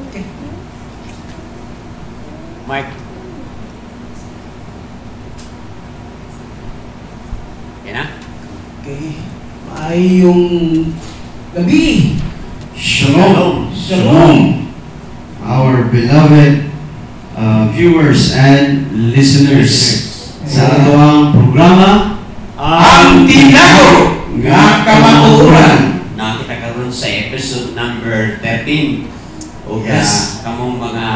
Okay. Mike. Yan na? Okay. Maayong gabi. Shalom. Shalom. Our beloved viewers and listeners sa ato ang programa Ang Tinago nga Kamatuoran. Nakita karon sa episode number 13. O Yes. kamong mga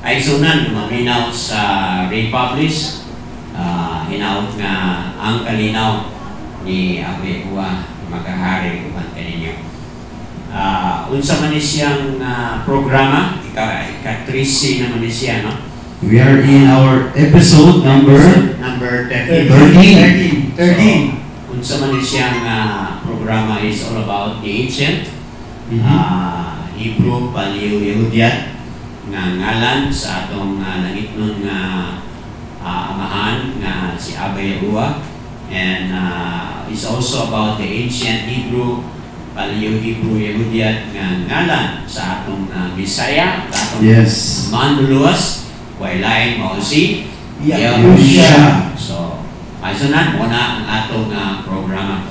aisunan maminaw sa Republish, hinaot nga ang kalinaw ni Abe Uwa magahari uban kaninyo. Unsa man ni siyang programa, ika-13 naman ni siya, no? We are in our episode number 13. 13. 13. So, unsa man ni siyang programa is all about the ancient Hebrew Paleo-Yehudian nga ngalan sa atong nangitnon nga amahan nga si Abba Yahuwah, and it's also about the ancient Hebrew Paleo-Hebrew Yehudian nga ngalan sa atong Bisaya, sa atong manluluwas, wailain mao si Yahusha. So, ayunan muna ang atong programa.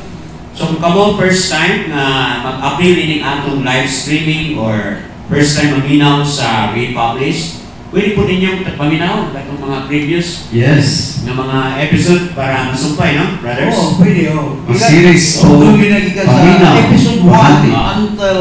So, kung kamo first time na mag-appeal ining atong live streaming or first time maminaw sa Republish, pwede po ninyong paminaw itong mga previous na mga episode para masumpay, no, brothers? Oo, pwede. Ang series o o ginagika sa paminaw. episode 1 until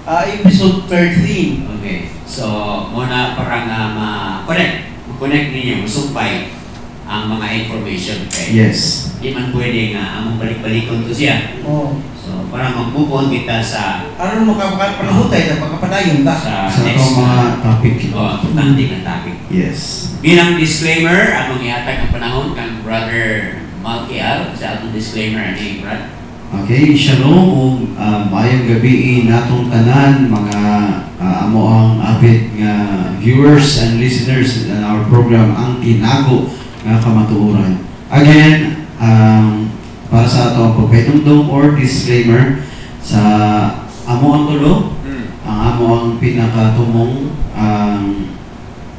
episode 13. Okay. So, muna parang ma-connect ninyo, masumpay ang mga information. Okay? Yes. Di man pwede nga among balik-balikon to siya. Oo. So, para mag-move on kita sa Ano mo makapalahutay na pagkapadayon ta? sa Sa next atong mga topic. importante nga topic. Yes. Bilang disclaimer, among ihatag ang panahon kang Brother Malkiel sa atong disclaimer ani, Brad. Okay, shalom o mayong gabi natong tanan mga amo ang avid nga viewers and listeners in our program Ang Tinago nga Kamatuoran. Again, para sa ato ang pagpaitundong or disclaimer sa amo ang tulo, ang amo ang pinakatumong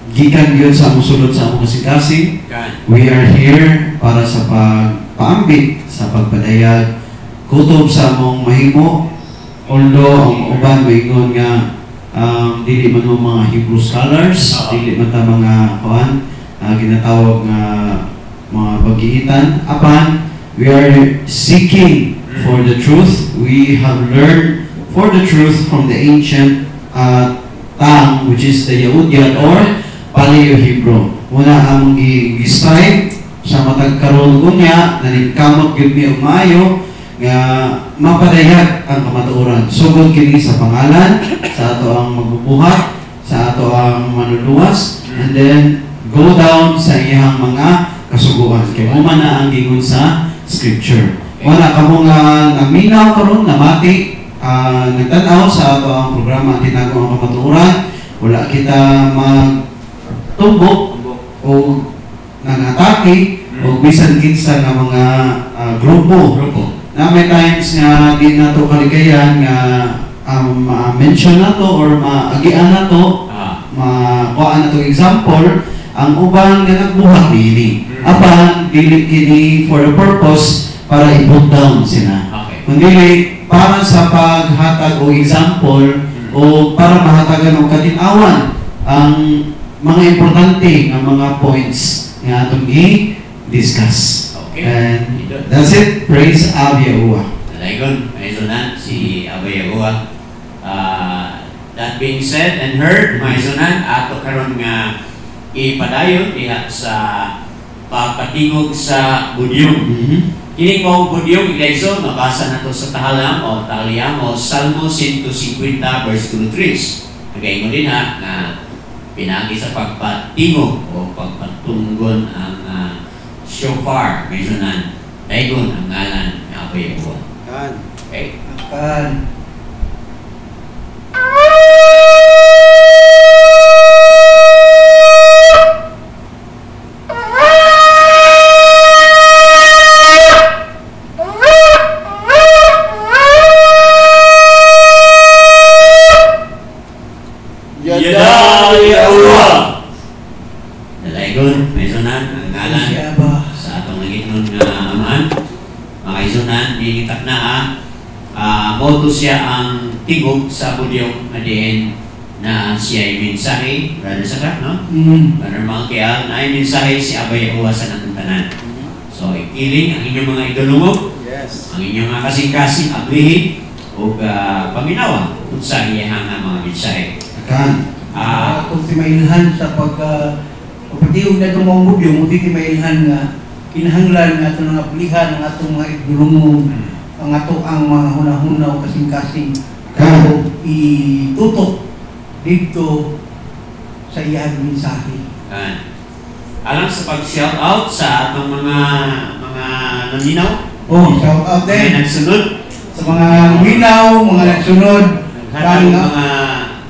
gikan yun sa among sulod sa among kasing-kasing. We are here para sa pagpaambit sa pagpadayag kutob sa among mahimo, although ang uban maingon nga dili man mo mga Hebrew scholars, dili man ta mga ginatawag nga mga paghihitan, apan we are seeking for the truth. We have learned for the truth from the ancient tongue, which is the Yehudian or Paleo-Hebrew. Muna among i-strive sa matag karon unya naningkamot gyud mi og maayo nga mapadayag ang kamatuoran. Sugod kini sa pangalan sa ato ang magbubuhat, sa ato ang manluluwas, and then go down sa iyang mga kasuguan. Kaya mo na ang gingon sa scripture. Wala ka mo nga naminaw karon namati nagtanaw sa ato ang programa Ang Tinago ang Kamatuoran. Wala kita magtumbok o nangatake o bisan kinsa nga mga grupo. Na may times nga di na to kaligayan nga mention na to or maagian na to, makuha na to example, ang uban nga nagbuhat dili. Apan dili kini for the purpose para i-put down sila. Kundi para sa paghatag o example o para mahatagan og katinawan ang mga importante nga mga points nga atong i-discuss. And that's it. Praise Abba Yahuwah. Daygon, maizunan si Abba Yahuwah. That being said and heard, maizunan ato karon nga ipadayon diha sa pagpatingog sa budyong. Kini mo budyong igayso mabasa nato sa tahalam o taliyam o Salmo 150 versikulo 3. Nagaingon din na pinagi sa pagpatingog o pagpatunggon ang shofar, maizunan. Daygon ang ngalan ni Abba Yahuwah. Okay. Akan. Yada Yawa. Dalaygon, may sunan, ang ngalan Si Aba. sa atong nagitnon nga amahan. Mga isunan, dinitak na moto siya ang tingog sa pudyong na diin na siya ay mensahe, Brother Sakak, no? Brother Malkial, na ay mensahe si Abay Yawa sa natuntanan. So, ikiling ang inyong mga idolungog, Yes. ang inyong mga kasing-kasing ablihin, o paminawa kung sa iyahang mga mensahe. Akan. Kung timailhan sa pagpatiyog na itong mga budyo, kung timailhan nga, kinahanglan nga ito ng aplihan, ang atong mga idulungog, ang ato ang mga hunahunaw kasing-kasing, kaya itutok dito sa iyang mensahe. Alang sa pag-shout out sa atong mga naminaw, Oh, shout out mga din nagsunod, sa mga minaw, mga nagsunod,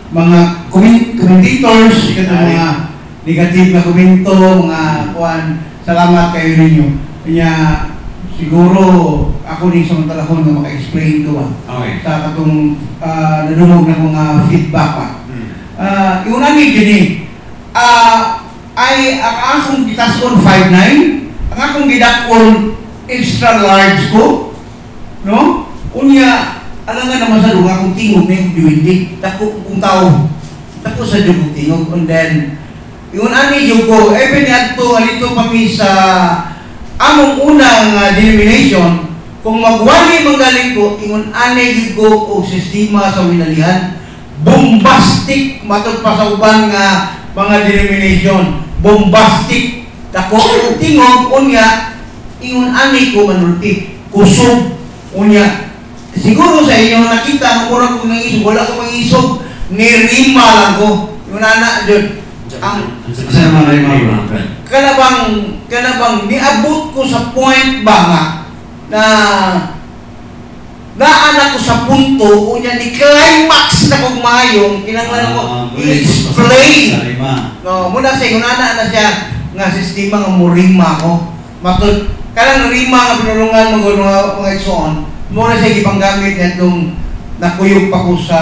mga commentators, mga negative na komento, mga kuan, salamat kayo ninyo. Kanya siguro ako din sa matalahon na maka-explain ko Okay. sa katong nadungog na mga feedback pa. Yung nangig yun ay ang akong gitason 5'9", ang akong gidakon extra large ko, no? Unya, alam nga naman sa lugar kung tingog na yung diwindig, tako kung tao, tako sa dugong tingog, and then, yung ani yung ko, even ato, alito kami sa among unang denomination, kung magwali manggaling ko, yung ani yung ko o sistema sa winalihan, bombastic, matod pa sa uban nga mga denomination, bombastic, tako kung tingog, unya, yung ani ko manulti, kusog, unya, siguro sa inyo nakita, ang mura ko ng isog, wala ko mga isog, nirima lang ko. Yung nana, dyan, ang kanabang niabot ko sa point ba nga, na naanak ko sa punto, unya ni climax na kong mayong, kinanglan ko, i-explain. No, muna sa yung nana na siya, nga sistema nga murima ko. Matod, kalang rima nga pinulungan mga igsoon, muna siya ipanggamit na itong nakuyog pa ko sa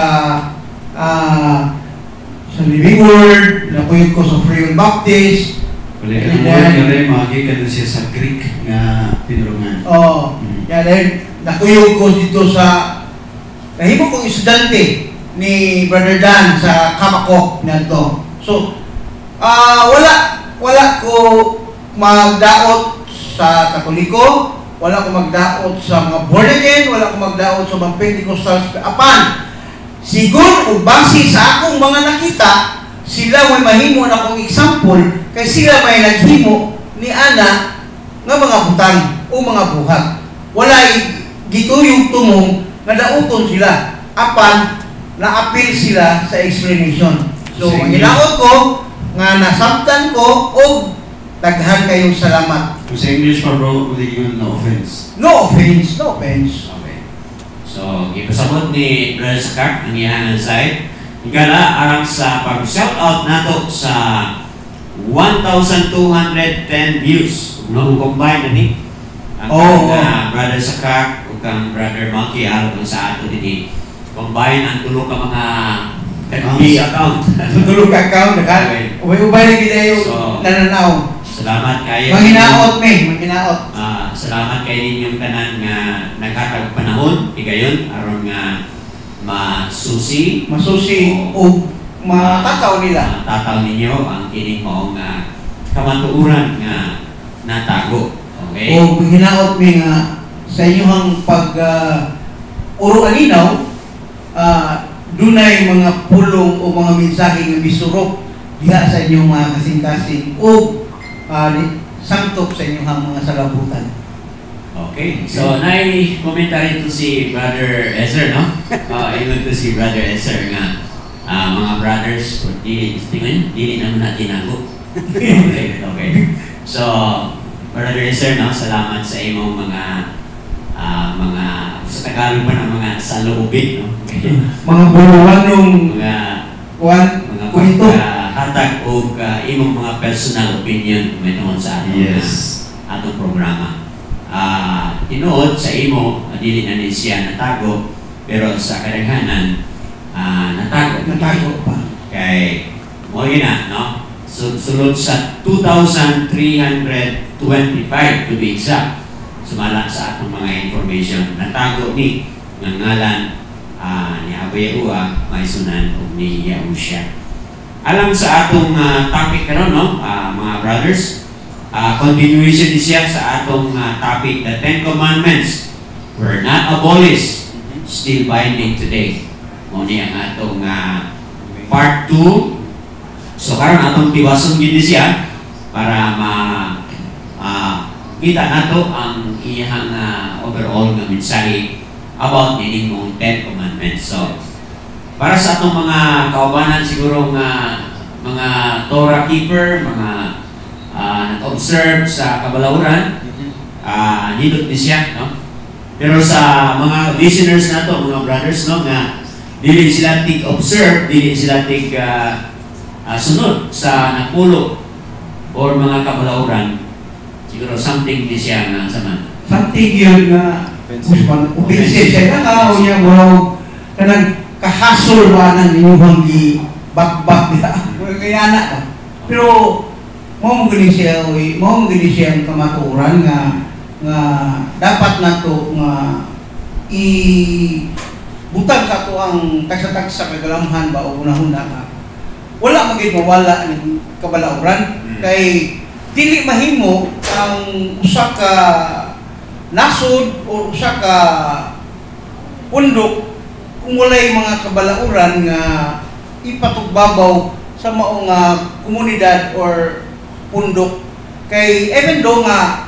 Living Word, nakuyog ko sa Free Will Baptist. Ang word magikan na siya sa Greek nga pinulungan. Oo. Yan dahil nakuyog ko dito sa nahimo kong estudyante ni Brother Dan sa Kamakok na ito. So, wala ko magdaot sa Katoliko, wala ko magdaot sa mga born again, wala ko magdaot sa mga Pentecostals. Apan, siguro base sa akong mga nakita, sila may mahimo na akong example, kay sila may naghimo ni Ana nga mga butang o mga buhat. Wala gituyog tumong nga dauton sila. Apan, na-appeal sila sa explanation. So, ang ginaot ko, nga nasabtan ko, o daghan kayong salamat. Kung sa English pa bro, hindi yun no offense. No offense, no offense. Okay. So, ipasabot ni Brother Sakak ang iyang side. Igala, arang sa pag-shout out nato sa 1,210 views. No, combine na ni. Ang Brother Sakak o kang Brother Monkey araw sa ato din. Combine ang tulo ka mga FB account. Tulog ka account, ubay-ubay na kita yung nananaw. Salamat kayo. Manghinaot, manghinaot. Salamat kayo ninyong tanan nga nagkakagpanahon, igayon, aron nga masusi o matataw nila. Matataw ninyo ang kining moong kamatuuran nga natago. Okay? O manghinaot nga sa inyong pag-uro-alinaw, dunay mga pulong o mga mensahe nga misurok diha sa inyong mga kasing-kasing o sangtop sa inyong mga salabutan. Okay. So, nai-komentary to si Brother Ezer, no? Ingon to si Brother Ezer nga mga brothers, dili naman natin ako. Okay. So, Brother Ezer, no? Salamat sa imong mga sa Tagalog pa ng mga saloobin, no? Mga buluwanong kwento. Hatag o imong mga personal opinion may tungkol sa atong programa. Tinuod sa imo, dili na ni siya natago, pero sa kadaghanan, natago pa. Kay Kay, mo yun na, no? Sulod sa 2,325 to be exact. Sumala sa atong mga information. Natago ni ng ngalan ni Abayahua, maisunan o ni Yahusha. Alam sa atong topic karon, no? Mga brothers, continuation siya sa atong topic, the Ten Commandments were not abolished, still binding today. Muna ang atong part 2. So karon atong tiwason gid siya para kita nato ang iyang overall nga mensahe about nining mong Ten Commandments. So para sa atong mga kaubanan siguro mga Torah keeper, mga nag-observe sa kabalauran, nindot ni siya, no? Pero sa mga listeners nato, mga brothers, no, nga dili sila tig-observe, dili sila sunod sa napulo or mga kabalauran, siguro something di siya nga saman. Something yun nga offensive siya na o niya mo kanang kahasol ba ng inyong bakbak nila. Kaya na ka. Pero mo magaling siya ang kamaturan nga dapat nato nga butang sa ato ang tagsa-tagsa kagalamhan ba o una-una nga wala magid mawala ng kabalauran kay dili mahimo ang usa ka nasod o usa ka pundok kung walay mga kabalauran nga ipatugbabaw sa maong komunidad or pundok. Kay even though nga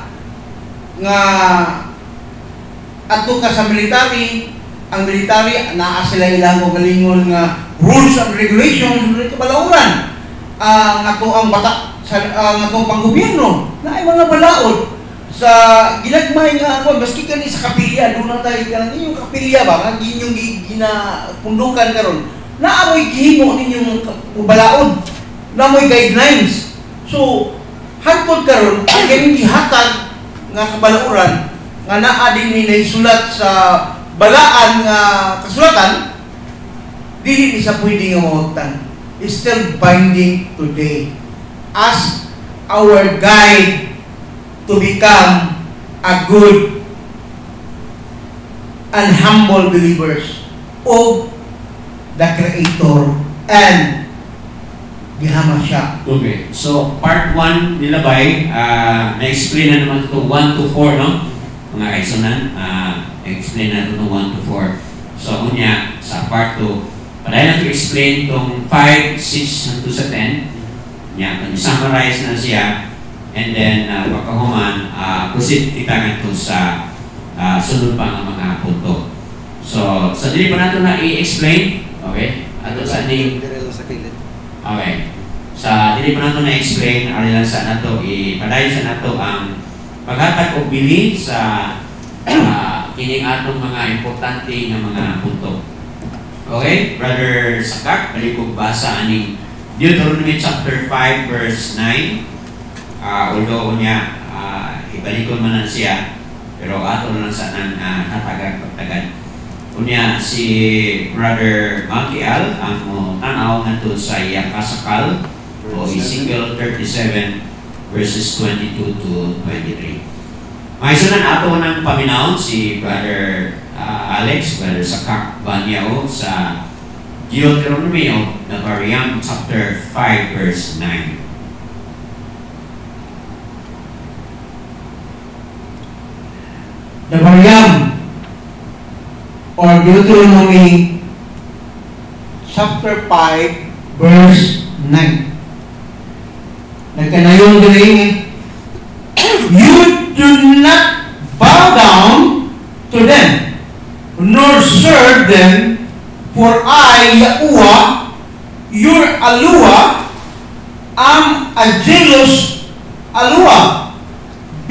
adto ka sa military, ang military naa sila ilang galingon nga rules and regulations ng kabalauran. Ang ato ang batak sa atong panggobyerno na ay mga balaod sa ginagmay nga ako maski kani sa kapilya doon na tayo kanang inyong kapilya ba nga inyong ginapundukan karon naamoy gihimo ninyong balaod naamoy guidelines. So hangtod karon kay gihatag nga kabalauran nga naa din ni sulat sa balaan nga kasulatan dili ni sa pwede nga mawagtan. Is still binding today as our guide to become a good and humble believers of the Creator and gihama siya. Okay. So, part 1 nilabay, na-explain na naman ito 1 to 4, no? Mga kaisunan, explain na ito 1 to 4. So, unya, sa part 2, padayon natin explain itong 5, 6, hangtod sa 10. Nya, summarize na siya. And then, pagkahuman, kusit kita ito sa sunod pa ng mga punto. So, sa dili pa natin na i-explain, okay? Ato sa name. Okay. Sa dili pa natin na-explain, arilan sa nato, ipadayon sa nato ang paghatag o bili sa kining atong mga importante nga mga punto. Okay? Brother Sakak, balikog basa aning Deuteronomy chapter 5 verse 9. Although niya, ibalikon man na siya, pero ato lang sa natagan pagtagan. Unya si Brother Makial ang tanaw nga to sa Yakasakal o Ezekiel 37 verses 22 to 23. May sunan ato ng paminaw si Brother Alex, Brother Sakak Banyao sa Deuteronomy of the Variant chapter 5 verse 9. The Variant or Deuteronomy chapter 5 verse 9. Nagkanayon din you do not bow down to them nor serve them, for I, Yahuwah, your Aluwa, am a jealous Aluwa,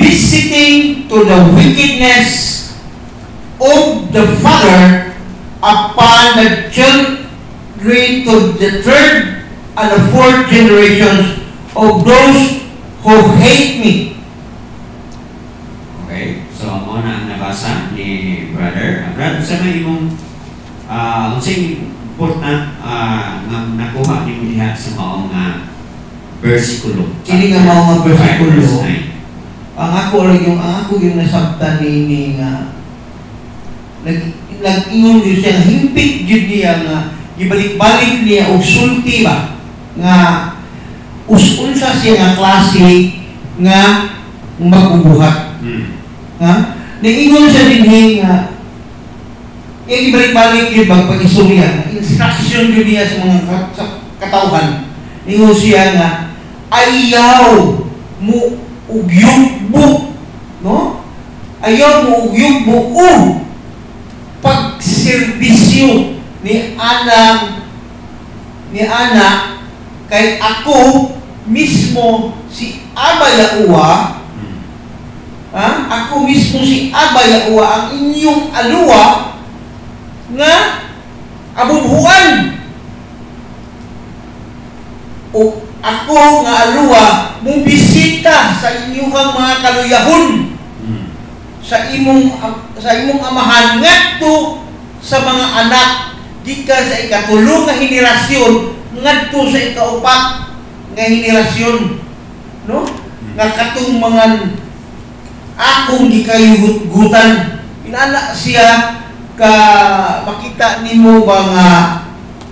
visiting to the wickedness of the father upon the children to the third and the fourth generations of those who hate me. Okay, so mo na ang nabasa ni Brother. Brother, sa may imong important nga nakuha ni mo diha sa maong bersikulo. Kini nga mga bersikulo, Verse 9. ang ako yung nasabtan ni nga nag-ingon yun siya, himpit yun niya nga gibalik-balik niya o sulti ba nga unsa siya nga klase nga magbubuhat. Ha? Nag-ingon siya din nga gibalik-balik yun bang pag-istorya, instruction yun niya sa mga katawhan. Ingon siya nga ayaw mo ugyugbo, no? Ayaw mo ugyugbo o pagserbisyo ni anak kay ako mismo si Aba Yahuwa, ako mismo si Aba Yahuwa ang inyong aluwa nga abubuhan. O ako nga aluwa mong bisita sa inyong mga kaluyahon, sa imong amahan ngadto sa mga anak gikan sa ikatulong nga henerasyon ngadto sa ikaupat nga henerasyon, no? Nga katong mga akong gikayugutan inana siya ka makita nimo ba nga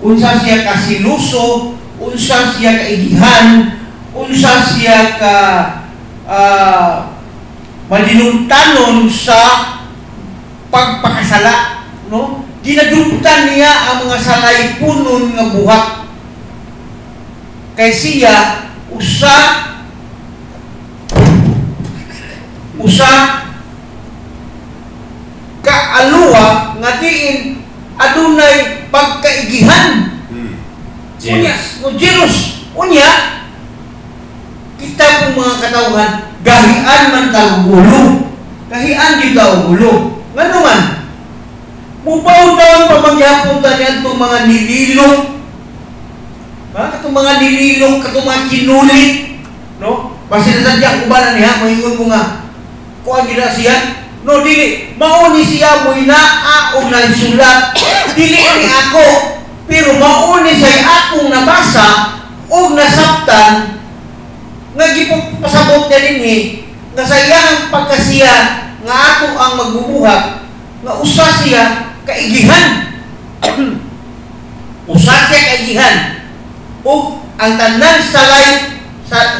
unsa siya kasiluso, unsa siya kaigihan, unsa siya ka madinungtanon sa pagpakasala, no? Ginadumtan niya ang mga salay punon nga buhat kay siya usa kaaluwa nga diin adunay pagkaigihan. Jealous. Unya, kita pong mga katawhan, gahian man tawag ulo. Gahian di tawag ulo. Nga naman, mubaw-daw pamagyapon taniyan itong mga nililong. Itong mga nililong, itong mga kinulit. No? Basta nasadya, kubanan niya, mahingon mo nga, kuha gila siya. No, dili, mauni siya mo'y naaong naisulat. Dili ni ako. Pero mauni sa'y akong nabasa o nasabtan nga gipapasabot niya din nga sa iyang pagkasiya nga ako ang magbubuhat nga usa siya kaigihan. Usa siya kaigihan o ang tanan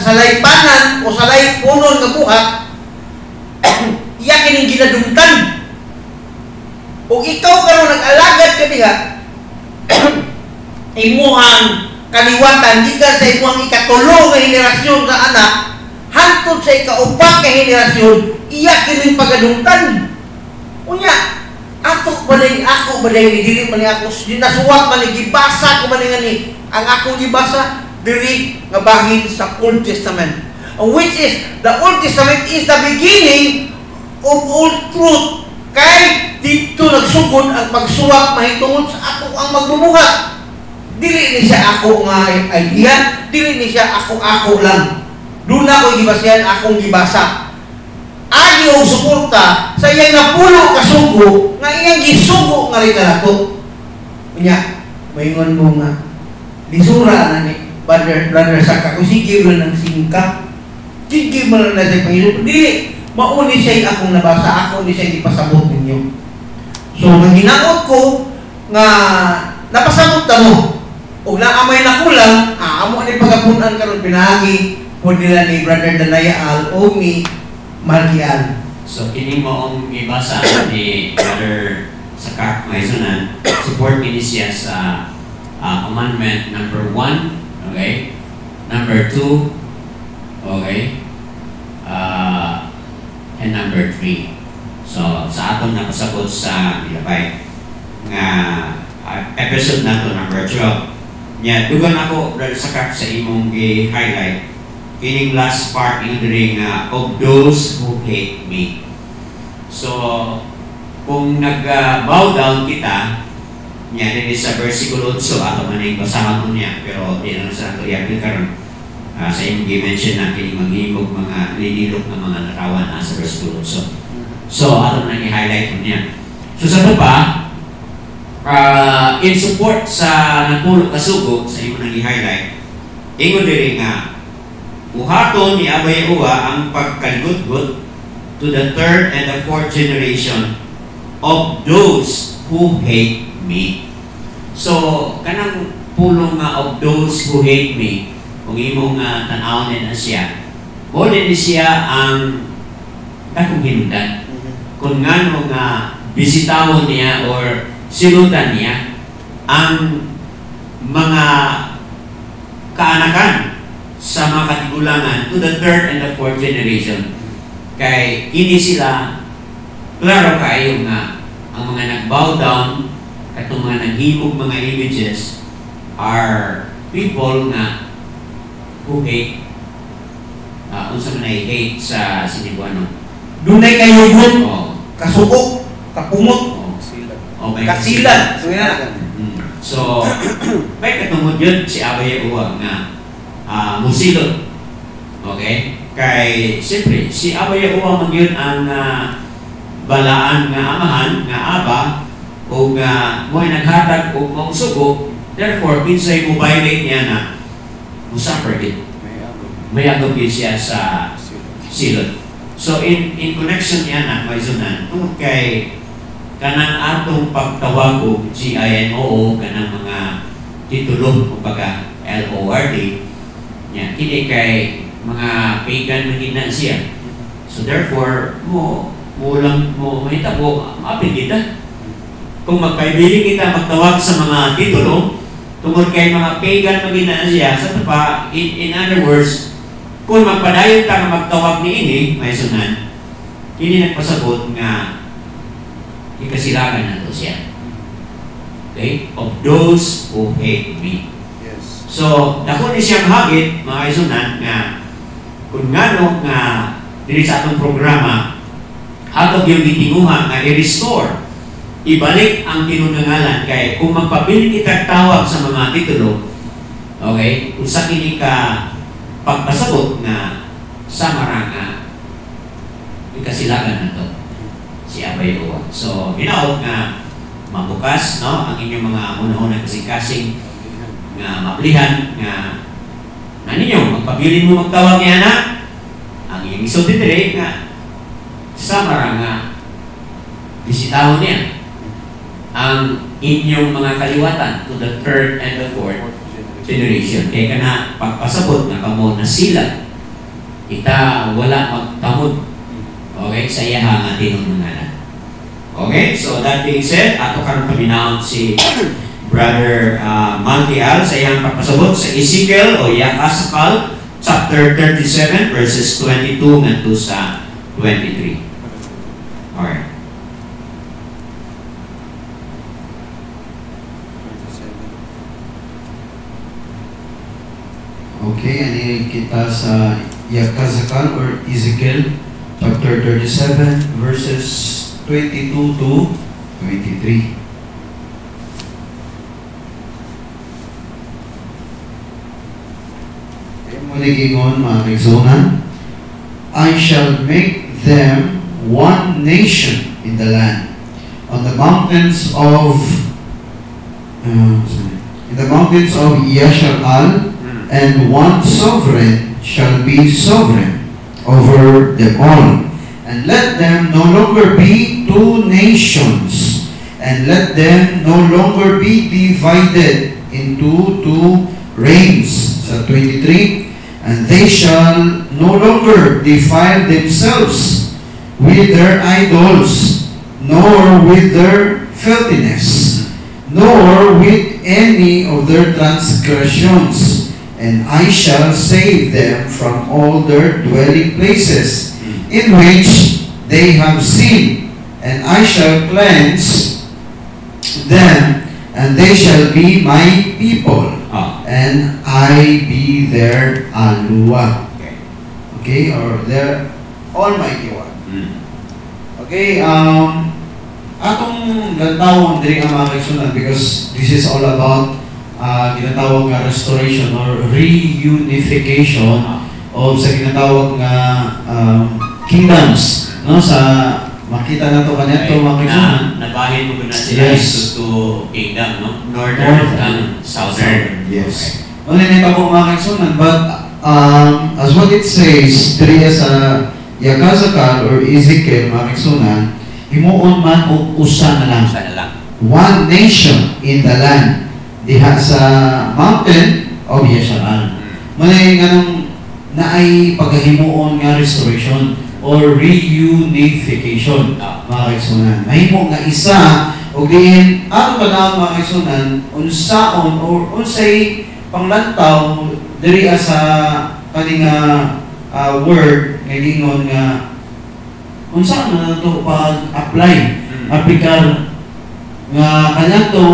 salaypanan o salay punon nga buhat iya kining ginadumtan o ikaw karon nag-alagad ka diha imuhang kaliwatan gikan sa imuhang ikatulo nga henerasyon sa anak hangtod sa ikaupat nga henerasyon iya kining pagadungtan. Unya ako balay dili man ako dinasuwat man gibasa ko man ni ang akong gibasa diri nga bahin sa Old Testament, which is the Old Testament is the beginning of all truth. Kay dito nagsugod ang pagsuwat mahitungod sa ako ang magbubuhat. Dili ni siya ako nga idea, dili ni siya ako lang. Doon ako gibasihan, akong gibasa. Agi o suporta sa iyang napulo kasugo nga iyang gisugo nga literato. Unya, maingon mo nga lisura na ni brother Saka kung sige mo ng singka, sige mo na sa Panginoon. Dili, mauni siya akong nabasa, ako ni siya ipasabot ninyo. So, nang hinaot ko nga napasabot na mo o naamay na kulang, amo ni pagapunan karon pinagi po nila ni Brother Danaya Al o ni Markial. So, kini mo ang ibasa ni Brother Saka Maisunan, support kini siya sa commandment number 1, okay? Number 2, okay? And number 3. So, sa atong napasabot sa ilabay nga episode na to number 12. Nya, dugan ako sa imong i-highlight kining last part in the nga of those who hate me. So, kung nag-bow down kita, nya din sa versikulo 8, ato man yung basahan mo niya, pero di na sa ito i-apply karon. Sa imong i-mention na kining maghimog mga linilok na mga larawan sa versikulo 8. So, ato na i-highlight mo niya. So, sa ito pa, in support sa nagpulo kasugo sa imo nang i-highlight, ingon diri nga buhaton ni Abay Uwa ang pagkaligod-god to the third and the fourth generation of those who hate me. So kanang pulong nga of those who hate me, kung imong tan-awon na siya, mo din siya ang dakong hinungdan. Kung ngano nga bisitahon niya or silutan niya ang mga kaanakan sa mga katigulangan to the third and the fourth generation. Kay ini sila klaro kayo nga ang mga nag-bow down at ang mga naghimog mga images are people nga who hate unsa man ay hate sa sinibuano. Dunay kayugon, Oh. kasukok, kapumot, Okay. kasilan. So yan. So, may katungod yun si Abay Uwa nga musilot. Okay? Kay, siyempre, si Abay Uwa man yun ang balaan nga amahan, nga aba, o nga mo'y naghatag o mausugo. Therefore, pinsay mo violate niya na musaffer din. May agog din siya sa silot. So, in connection niya na, may sunan, tungkol kay kanang atong pagtawag o GINOO, kanang mga titulo, kumbaga LORD, yan, hindi kay mga pagan mahina siya. So therefore, mo mahitabo, maapin kita. Kung magkaibiling kita magtawag sa mga titulo, tungkol kay mga pagan mahina siya, sa pa, in other words, kung magpadayon ka na magtawag ni ini, may sunan, hindi nagpasabot nga ikasilagan na to siya. Okay? Of those who hate me. Yes. So, dako ni siyang hagit, mga kaisunan, nga kung ngano nga diri sa atong programa, hatog yung gitinguha nga i-restore, ibalik ang tinunangalan kay kung magpabiling itag tawag sa mga titulo, okay, usa kini ka pagpasabot nga sa maranga ikasilagan na to si Abay Uwa. So, hinaot nga mabukas, no, ang inyong mga una-unang kasing-kasing nga maplihan nga na ninyo, magpabilin mo magtawag niya na ang inyong isulti dire nga sa maranga bisitahon niya ang inyong mga kaliwatan to the third and the fourth generation. Kaya ka na pagpasabot nga kamo na sila kita wala magtamod, okay, sa iyahang atinong mga. Okay, so that being said, ato karon paminaon si Brother Maltial sa iyang pagpasabot sa Ezekiel o Yakasakal chapter 37 verses 22 ngadto sa 23. Alright. Okay, ani kita sa Yakasakal or Ezekiel chapter 37 verses 22 to 23. Muligingon mga kaigsunan, I shall make them one nation in the land, on the mountains of Yashar-al, and one sovereign shall be sovereign over them all. And let them no longer be two nations, and let them no longer be divided into two reigns. So 23, and they shall no longer defile themselves with their idols, nor with their filthiness, nor with any of their transgressions. And I shall save them from all their dwelling places, in which they have sinned, and I shall cleanse them, and they shall be my people, and I be their Alua. Okay, or their Almighty One. Okay, atong gantawon diri ang mga kaigsunan, because this is all about ginatawag nga restoration or reunification of sa ginatawag nga kingdoms, no, sa makita na to kanito mga kaigsunan. Nabahin mo na sila Yes. to kingdom, no? Northern and southern. Yes. Ano nito po mga kaigsunan, but as what it says, diri sa Yakazakal or Ezekiel mga kaigsunan, himuon man o usa na lang. Usa na lang. One nation in the land diha sa mountain of Yesharal. Manay ganong naay paghimuon nga restoration or reunification mga kaigsunan. Mahimo nga isa og diin ato panahon mga kaigsunan unsaon or unsay panglantaw diri sa kaning word nga gingon nga unsa na to pag-apply aplikar nga kanyato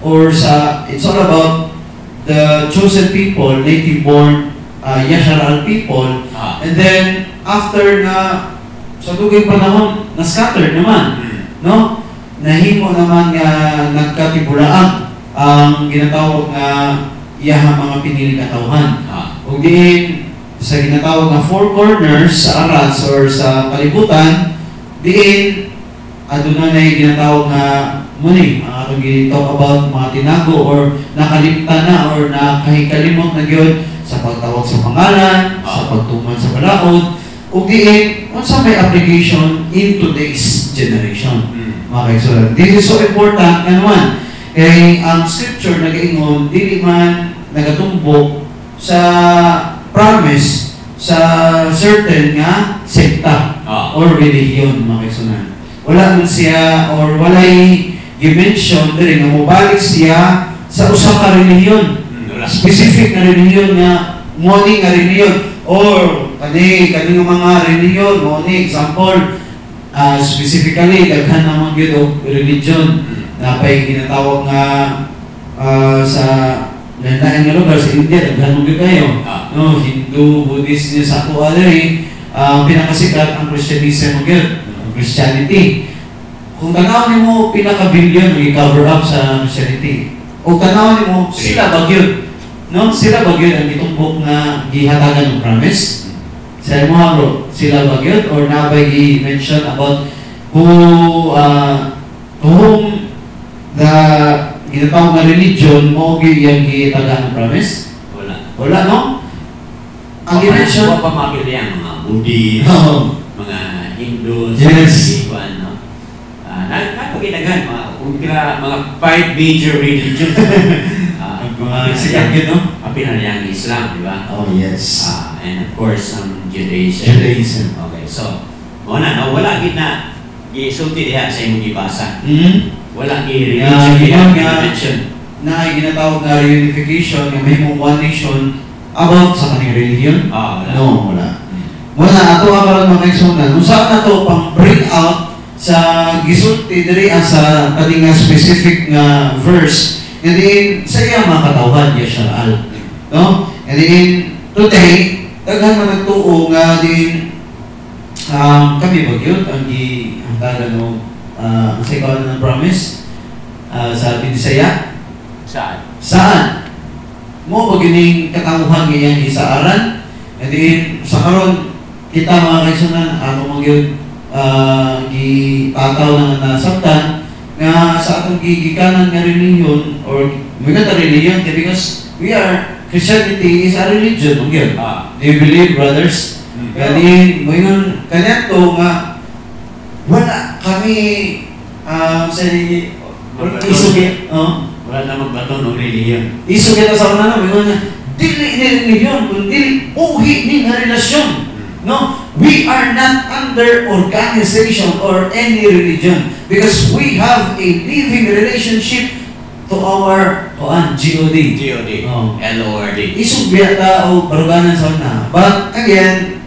or sa it's all about the chosen people, native born Yasharal people, and then after na sa dugay panahon na scatter naman, no? Nahimo naman nga nagkatibulaang ang ginatawag nga iyahang mga pinili katawhan. Ug diin sa ginatawag nga four corners sa aras or sa kalibutan, diin aduna na ginatawag nga muni, atong gi-talk about mga tinago or nakalimtan na or nakahikalimot na gyud sa pagtawag sa pangalan, sa pagtuman sa balaod, ug diin unsa may application in today's generation. Mga kaigsunan. This is so important nga naman. Kay ang scripture nagaingon dili man nagatumbok sa promise sa certain nga sekta or religion mga kaigsunan. Wala man siya or walay gi-mention diri nga mobalik siya sa usa ka relihiyon. Specific na relihiyon nga moni nga relihiyon or kani mga relihiyon moni example specifically daghan naman gyud og religion na pay ginatawag nga sa lain-lain nga lugar sa India daghan mo gyud kayo no Hindu, Buddhist niya sa ato diri pinakasikat ang Christianism gyud Christianity. Kung tanawin mo, pinaka-billion i-cover up sa Christianity. O tanawin mo, sila bagyod. No? Sila bagyod ang itumbok na gihatagan ng promise. Sa mo bro, sila bagyod or nabay i-mention about whom the ginatawag na religion mo giyang gihatagan ng promise? Wala, no? Ang i-mention pa mabiliang mga Buddhist, mga Hindus, yes. Nagpaginagan mga five major religions. Mga sikat yun, no? Pinanayang Islam, di ba? Oh, yes. And of course, Judaism. Okay, so, wala gina gisulti diha sa imong gibasa. Wala religion mention. Na ginatawag na reunification, nga may one nation about sa kaning religion? Wala. No, wala. Wala, ato ang mga kaigsunan. Kung saan na to pang bring out sa gisulti diri sa kaning specific nga verse and then sa iya mga katawhan Yasharal, no? And then today daghan man nagtuo nga din kami bagyod ang gihantagan no sa ikaw na promise sa Bisaya saan mo bagining katawhan nga isaaran and then sa karon kita mga kaigsunan ato magyud gitataw na nasabtan nga sa atong gigikanan nga religion or mga religion because we are Christianity is a religion okay? Do you believe brothers? Kani mo yun kanyato nga wala kami sa isugi wala na magbaton ng religion isugi na sa una mo yun dili ni religion kundi uhi ni nga relasyon. No, we are not under organization or any religion because we have a living relationship to our God. Lord. Isubyata o baruganan sa una. But again,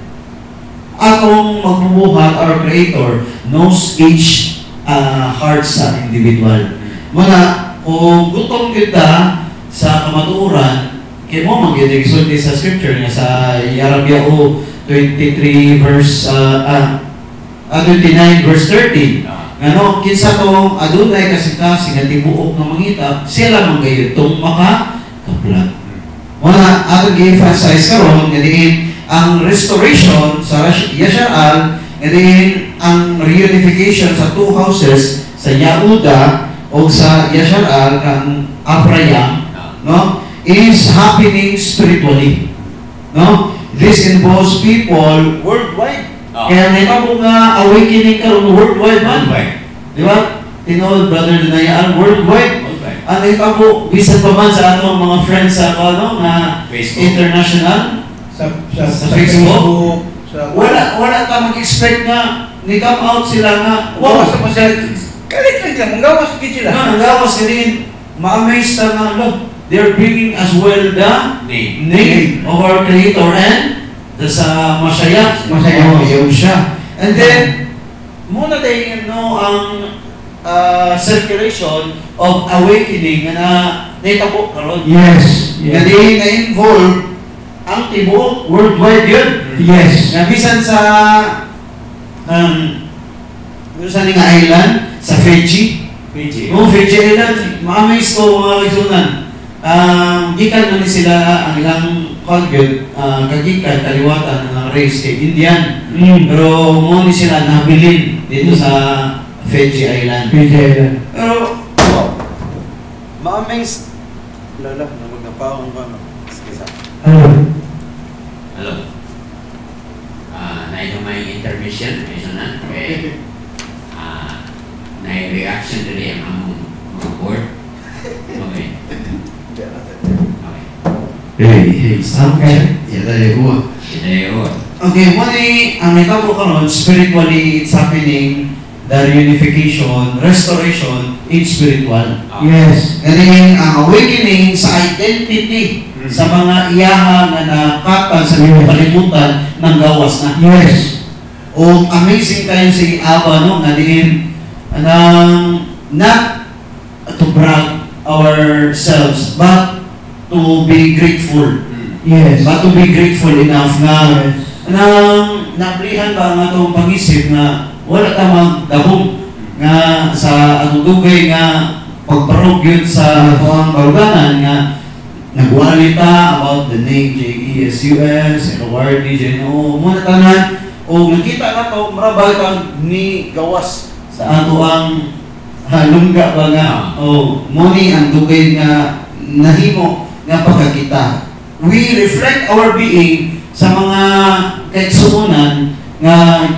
akong magbubuhat, our Creator knows each heart sa individual. Mga kung gutom kita sa kamaturan, kaya mo mag-isulti sa scripture nga sa Yarabyao 23 verse 29 verse 30. Ngano kinsa tong adunay kasing-kasing nga tibuok nga mangita, sila man gayud tong makakaplat. Wala ato gi-emphasize karon nga diin ang restoration sa Yasharal And then, ang reunification sa two houses, sa Yahuda o sa Yasharal, kang Afrayam, no, is happening spiritually. No? This involves people worldwide. Kaya nita mo nga awakening karon worldwide man. Di ba? Tinawag Brother Danayaan, worldwide. Ang nita mo, bisan pa man sa atong mga friends sa nga international, sa Facebook, wala ka mag-expect nga ni-come out sila nga, wow, sa pasal, kalit lang sila, manggawas kit sila. Manggawas ka din, ma-amaze ka nga, look, they're bringing as well the name of our Creator and the sa Mashiach. Yun siya. And then, muna tayo ang circulation of awakening na naitabo karon. Yes. Nga di na-involve ang tibo worldwide yun. Yes. Nga bisan sa sa nga island, sa Fiji. Fiji Island, ma-amaze ko mga kaisunan. Gikan na sila ang ilang convert, kagikan, kaliwatan ng race kay Indian. Pero mo ni sila nabilin dito sa Fiji Island. Pero, ma-amaze. Lala, nagpapaong ka. Hello. Na may intermission, na. Okay. Na reaction to the mga board. Okay. Hey, okay. Okay, ang ito po karon, spiritually, it's happening, the reunification, restoration in spiritual. Yes. Galing ang awakening sa identity sa mga iyaha na nakatan sa mga kalimutan ng gawas na. Yes. O amazing kayo si Aba, no? Nga din, not to brag ourselves, but to be grateful. Yes. But to be grateful enough na nablihan ba nga itong pag-isip na wala tamang dahong nga sa atong dugay nga pagparog yun sa ang baruganan nga nagwalita about the name JESUS and award ni JNO muna tanan o nakita na to marabay kang ni gawas sa ato ang halungga ba nga o muni ang dugay nga nahimo nga pagkakita. We reflect our being sa mga kaigsuunan nga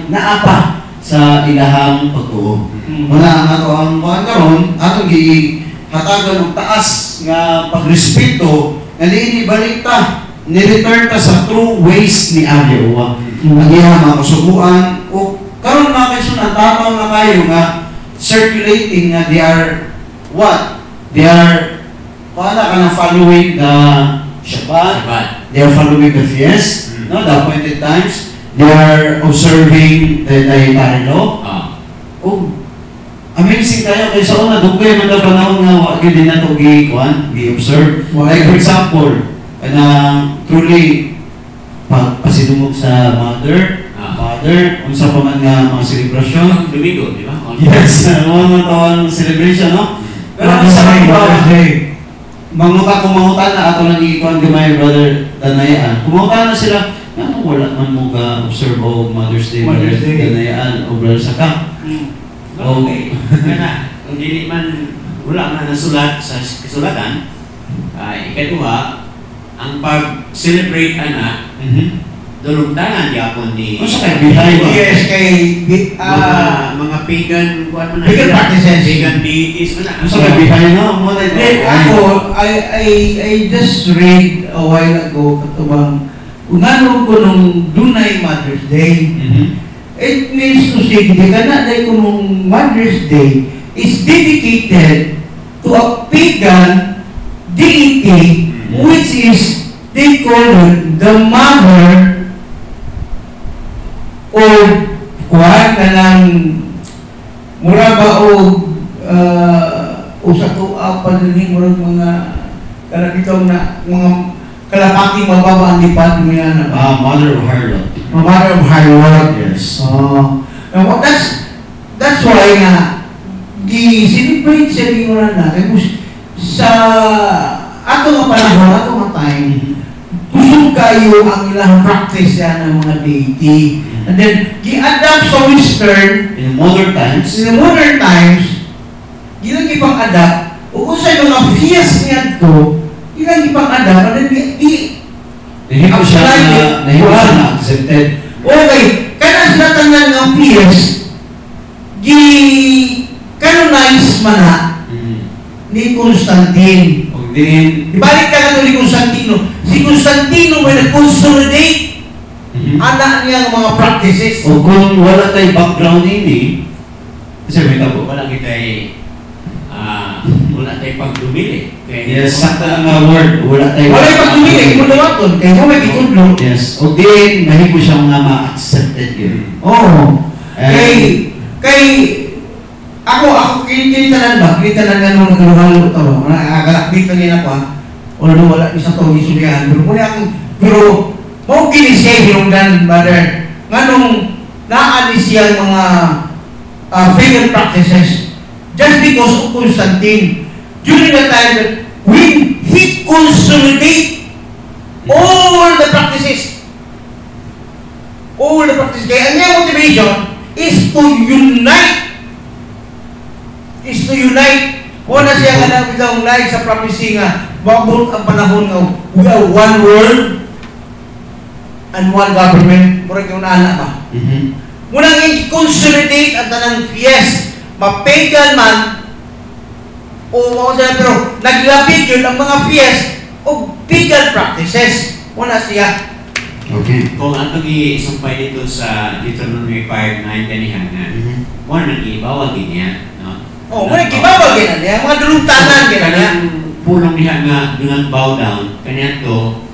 naapa sa ilahang pagtuo. Muna ang ato ang kuhan karon atong gihatagan og taas nga pagrespeto nga diin ibalik ta ni-return ta sa true ways ni Yahuwah. Ang iyang mga kasubuan o karon mga kaigsuunan tataw na kayo nga circulating nga they are what? They are following the Shabbat. They are following the feast, no, the appointed times. They are observing the dietary law. Oh, amazing tayo. Kaya sa una, dugay man na panahon nga wagi din na ito gi-observe. Like for example, truly, pasidumog sa father, unsa pa man nga mga selebrasyon. Domingo, di ba? Yes, mga tawang celebration, no? Pero sa mangutan na ato lang ikuan gamay Brother Danayaan. Kumunta na sila, ano wala man mo ka observe o Mother's Day, Danayaan o Brother Saka. Okay. Kaya kung dili man wala man nasulat sa kasulatan, ikaduha, ang pag-celebrate dulugtanan yapon ni Yes, kay mga pagan pagan practices, pagan deities so kay behind no mo I just read a while ago katubang unganon ko nung Dunay Mother's Day. It means to say di kana dai ko nung Mother's Day is dedicated to a pagan deity which is they call it the mother o kuhaan na ng mura ba o sa tuwa pa din murag mga kalabitong na mga kalapating mababa ang lipad mo yan. Mother of Harlot. Mother of Harlot. Yes. That's why nga di-celebrate siya din muna natin sa ato nga panahon, ato nga time, kusog kayo ang ilang practice yan ng mga deity. And then, gi-adapt sa Western, In modern times, gilang ipang-adapt, o kung sa mga feast niya to, gilang ipang-adapt, and then, nahimo siya na accepted. okay, kaya sila tanan ng feast, gi-canonize man na, ni Constantine. Kung din, Ibalik ka na ni Constantino. Si Constantino may nag-consolidate anak niya ng mga practices. o kung wala tayo background ini, kasi may tabo. Wala tayo pagdumili. Yes, sakta nga word, wala tayo. Wala yung pagdumili, mo dawaton, kaya mo may kitudlo. Yes, o din, nahimo siya nga ma-accepted yun. Oo. Ako, kinitanan ba? Kinitanan nga nung nagluhalo ito. Nakagalakbit na nila ko ha. Although wala isa to, isulihan. Pero, mau kinisya yung dan, brother. Nga nung naalis siya mga pagan practices just because of Constantine. During the time that when he consolidate all the practices, kaya ang niya motivation is to unite. Una siya nga na bitaw live sa prophecy nga, mabot ang panahon nga, we are one world and one government. Murag yung naana ba? Munang i-consolidate ang tanang fiest, mapagan man, o pero naglapit yun ang mga fiest o pagan practices. Una siya. Okay. Kung ang i-isumpay dito sa Deuteronomy 5:9 kanihan nga, mo nang ibawal din yan. Muna kibawal gina niya, mga duluntanan gina niya. Punong niya nga dengan bow down, kanya to,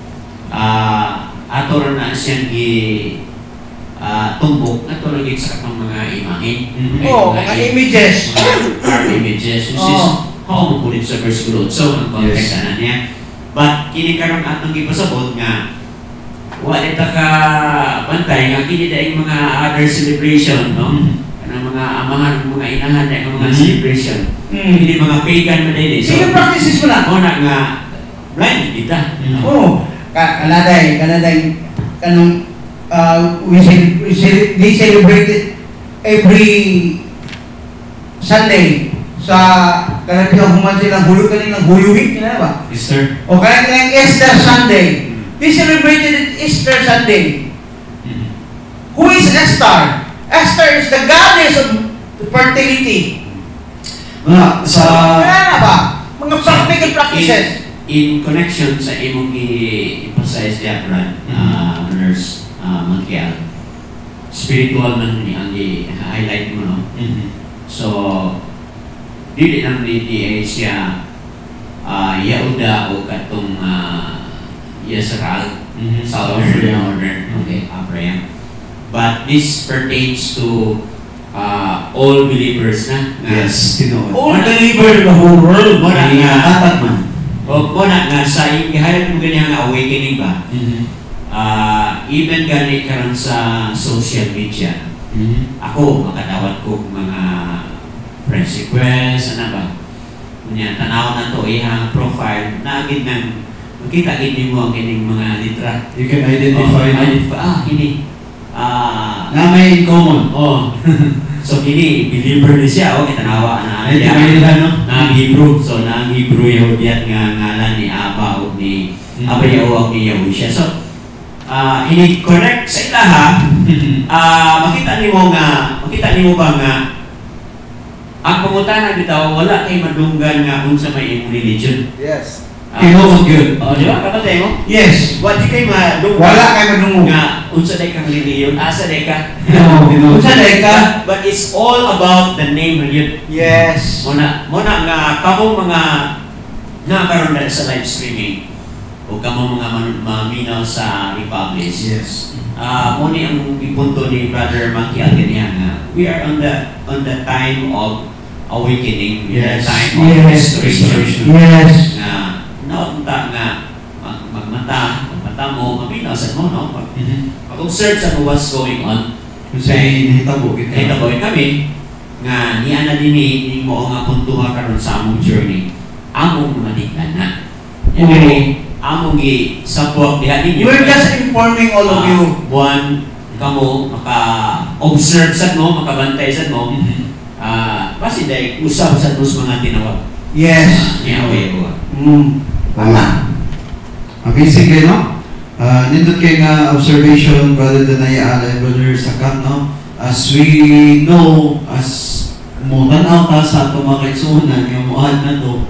ato na siyang tumbok, ato rin sa mga imahin. Mga images. Mga images, which is how mo pulit sa verse growth. So, ang context na niya. But, kinikarang atong ipasabot nga, wala ka bantay nga, kinidaing mga other celebration, no? Ng mga amahan, mga inahan, ng mga celebration. Hindi mga pagan na din. Sige, practices mo na. Muna nga, blind kita. Kanaday, kanong, they celebrated every Sunday sa kanang human silang Holy Week, kaya ba? Easter. O kaya kanang Easter Sunday. They celebrated it Easter Sunday. Who is Esther? Esther is the goddess of fertility. Kaya ba? Mga practical practices. In connection sa imong i-emphasize niya, Brad, Nurse Mankial, spiritual man ni ang i-highlight mo, no? So, dili nang hindi siya Yehuda o katong Yisrael, South African order, okay, Abraham. But this pertains to all believers na. Yes, all believers the whole world. Muna nga, atat man. Muna nga, sa yung gihalat mo ganyan nga awakening ba? Even gani karon sa social media, ako, makadawat ko mga friends request, ano ba? Kunya, tanaw na to, ihang profile, naagid ng, makita gini mo ang kining mga litra. You can identify. Kini. Na may in common. So kini believer ni siya tanawa na na Hebrew. So na Hebrew Yahudiat nga ngalan ni Aba o ni Abayaw ni Yahusha. So ini correct sa ilaha. Makita nimo ba nga ang pangutana bitaw wala kay madunggan nga unsa may imong religion. Yes. Tinuod yun. Di ba? Kapatay mo? Yes. Wala kay madunggan. Wala kay madunggan. Nga, unsa day kang religion? Asa day ka? Unsa day ka? But it's all about the name religion. Yes. Muna nga, kamong mga nakaroon na sa live streaming o kamong mga maminaw sa Republic. Yes. Muna ang ipunto ni Brother Mankial ganyan nga, we are on the time of awakening. Yes. The time of restoration. Yes. Naunta nga magmata mo, maminasan mo, no? Mag-observe sa what's going on. Kasi nahitabo kami nga niya na din mo nga puntuha karon sa among journey. Among matigdan na. among gi-support diha ninyo. We're just informing all of you. Buwan kamo maka-observe sad mo, makabantay sad mo. Basi dahil usab sa dos mga tinawag. Yes. Niya Abayawa. Tama. Amazing kayo, no? Nindot kayo nga observation, Brother Danaya and Brother Sakat, no? As we know, as mo tanaw ka sa itong mga kaigsunan, yung muad na to,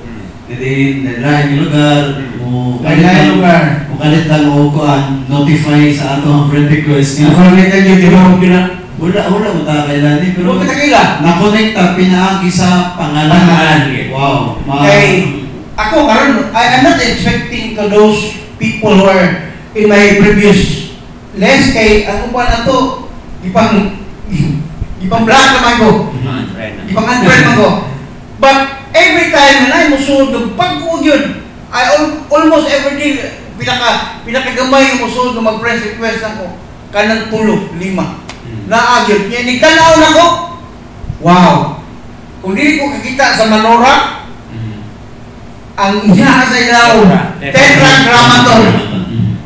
din, lain yung lugar, mo kalit lang o kuan, notify sa ato ang friend request nga. Nakonekta niyo, di ba? Wala mo ta kailani, pero Huwag katakila. nakonekta, pinaagi sa pangalan. Wow. Kay, ako karon, I'm not expecting to those people who are in my previous list, kay ako pa na to, ipang black naman ko. Ipang unfriend naman ko. But every time na ay musuod ng pag-uod yun, almost every day, pinakagamay yung musuod ng mag-friends request ako, kanang 5 naagyon niya, ni kanaw na ko. Wow! Kung di ko kakita sa Manora, ang inaha sa ilaw, tetragrammaton.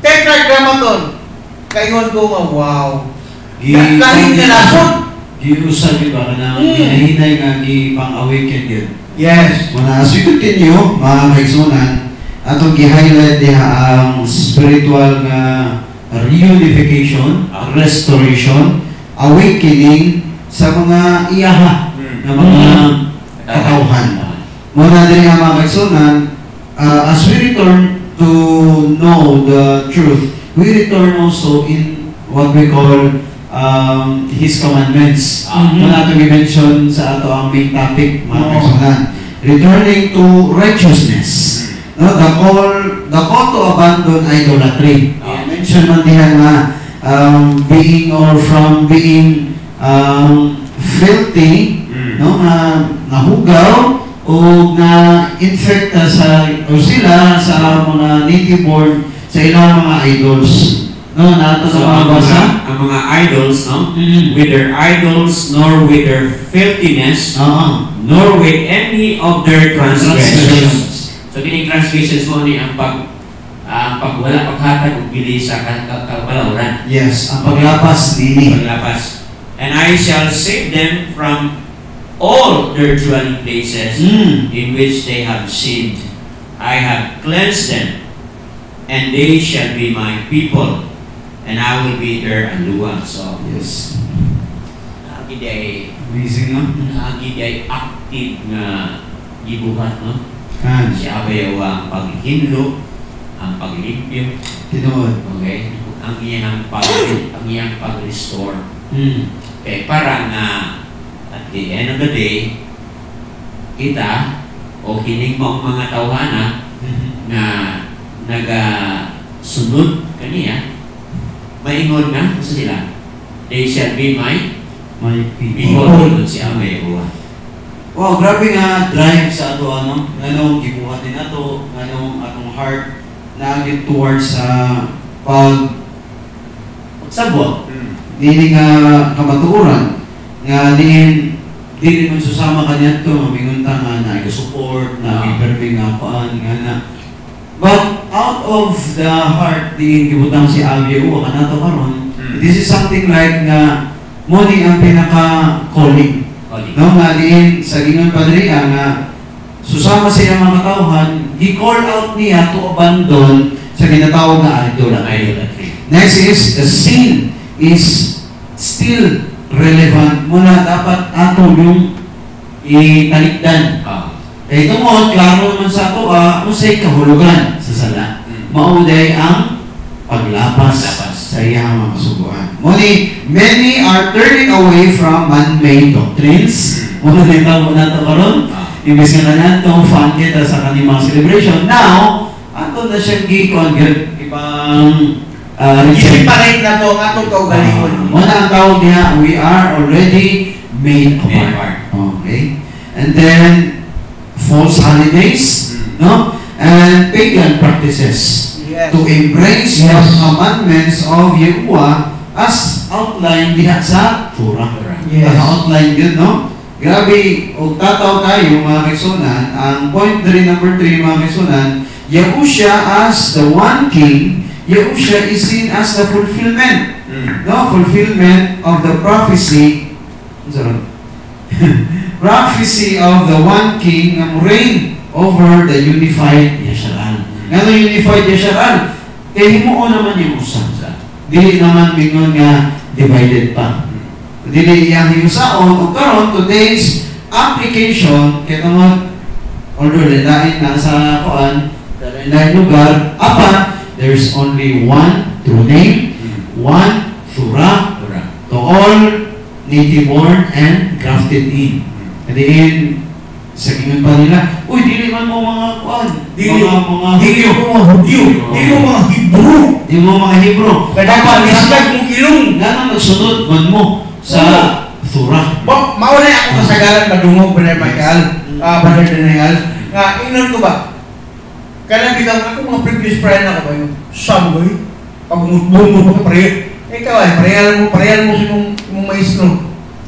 Tetragrammaton. Kaingon ko nga, wow. Kaling nilasod. Giusan yun ba na hinahinay nga pang-awaken yun. Yes. Muna, as we continue, mga kaigsunan, atong gi-highlight diha ang spiritual nga reunification, restoration, awakening sa mga iyaha na mga katauhan. Muna din ang mga kaigsunan, as we return to know the truth, we return also in what we call His commandments. Muna ito i-mention sa ato ang main topic, mga kaigsunan. Returning to righteousness. No, the call to abandon idolatry. Mention man diha nga being or from being filthy, no, na nahugaw o na infect sa o sila sa mga native born sa ilang mga idols. No, nato So, sa mga basa. ang mga idols, no? With their idols, nor with their filthiness, nor with any of their transgressions. So, kining transgressions mo ni ang pagwala, paghatag, ug bili sa kabalawran. Yes, ang paglapas nini. Paglapas. And I shall save them from all their dwelling places in which they have sinned. I have cleansed them, and they shall be my people, and I will be their aluwa. So, Yes. nagiday Amazing, no? active nga gibuhat, no? Kan. Si Abayawa ang paghinlo, ang paglimpyo, Tinood. okay? Ang iyang pag-restore. Okay, para nga at the end of the day, kita o kining mong mga tawhana na nagasunod kaniya, maingon nga sa sila, they shall be my people. Si Abayawa. Wow, grabe nga drive sa ato nganong gibuhat din ato, nganong atong heart na agit towards pagsabot. Dili nga kamatuoran nga dili man susama kaniya to, mamingunta nga na i-support, na i-perming nga paan nga na. But out of the heart din gibutang si Abayawa kanato karon, this is something like nga mo ni ang pinaka-calling. No, nga diin sa Gingon Padria nga susama siya mga katawhan, gi-call out niya to abandon sa ginatawag na idolatry. Next is, the sin is still relevant. Muna dapat ato yung italikdan. Kaya ito mo, klaro naman sa ato, usay kahulugan sa sala. Mauday ang paglapas sa iyang mga kasubuan. Many are turning away from man-made doctrines. Muna din tamo na ito karon. Imbis nga na itong fan kita sa kanyang mga celebration. Now, ato na siyang gi-convert. Separate na to, atong kaugalingon. Muna ang tawag niya, we are already made apart. Okay? And then, false holidays, no? And pagan practices. Yes. To embrace the commandments of Yahuwah as outlined diha sa Torah. Yes. Outlined yun, no? Grabe, o tataw tayo mga kaisunan, ang point rin number 3 mga kaisunan, Yahusha as the one king, Yahusha is seen as the fulfillment. No, fulfillment of the prophecy. Prophecy of the one king na reign over the unified Yasharan. Nga unified Yasharan, kaya himuon naman yung usap. Dili naman mingon nga divided pa. Dili iyang hiusaon o karon today's application kaya naman although lain na sa kuan, lain lugar, apat, there's only one true name, one Surah, to all native born and grafted in. Kadiin, sa gingan pa nila, uy, dili man mo mga kuan, Dili mga mo mga Hudyo, dili mo mga Hebrew. di mo mga Hebro. Dapat isdag mo ilong. Nga nang nagsunod man mo sa Surah. Mauna ako kasagalan madungog Brother Michael, Brother Daniel, nga inon ko ba? Kaya bilang ako mga previous friend ako ba yung Samboy, pag-bumbo ko prayer. Ikaw ay, parehan mo sa mong maestro.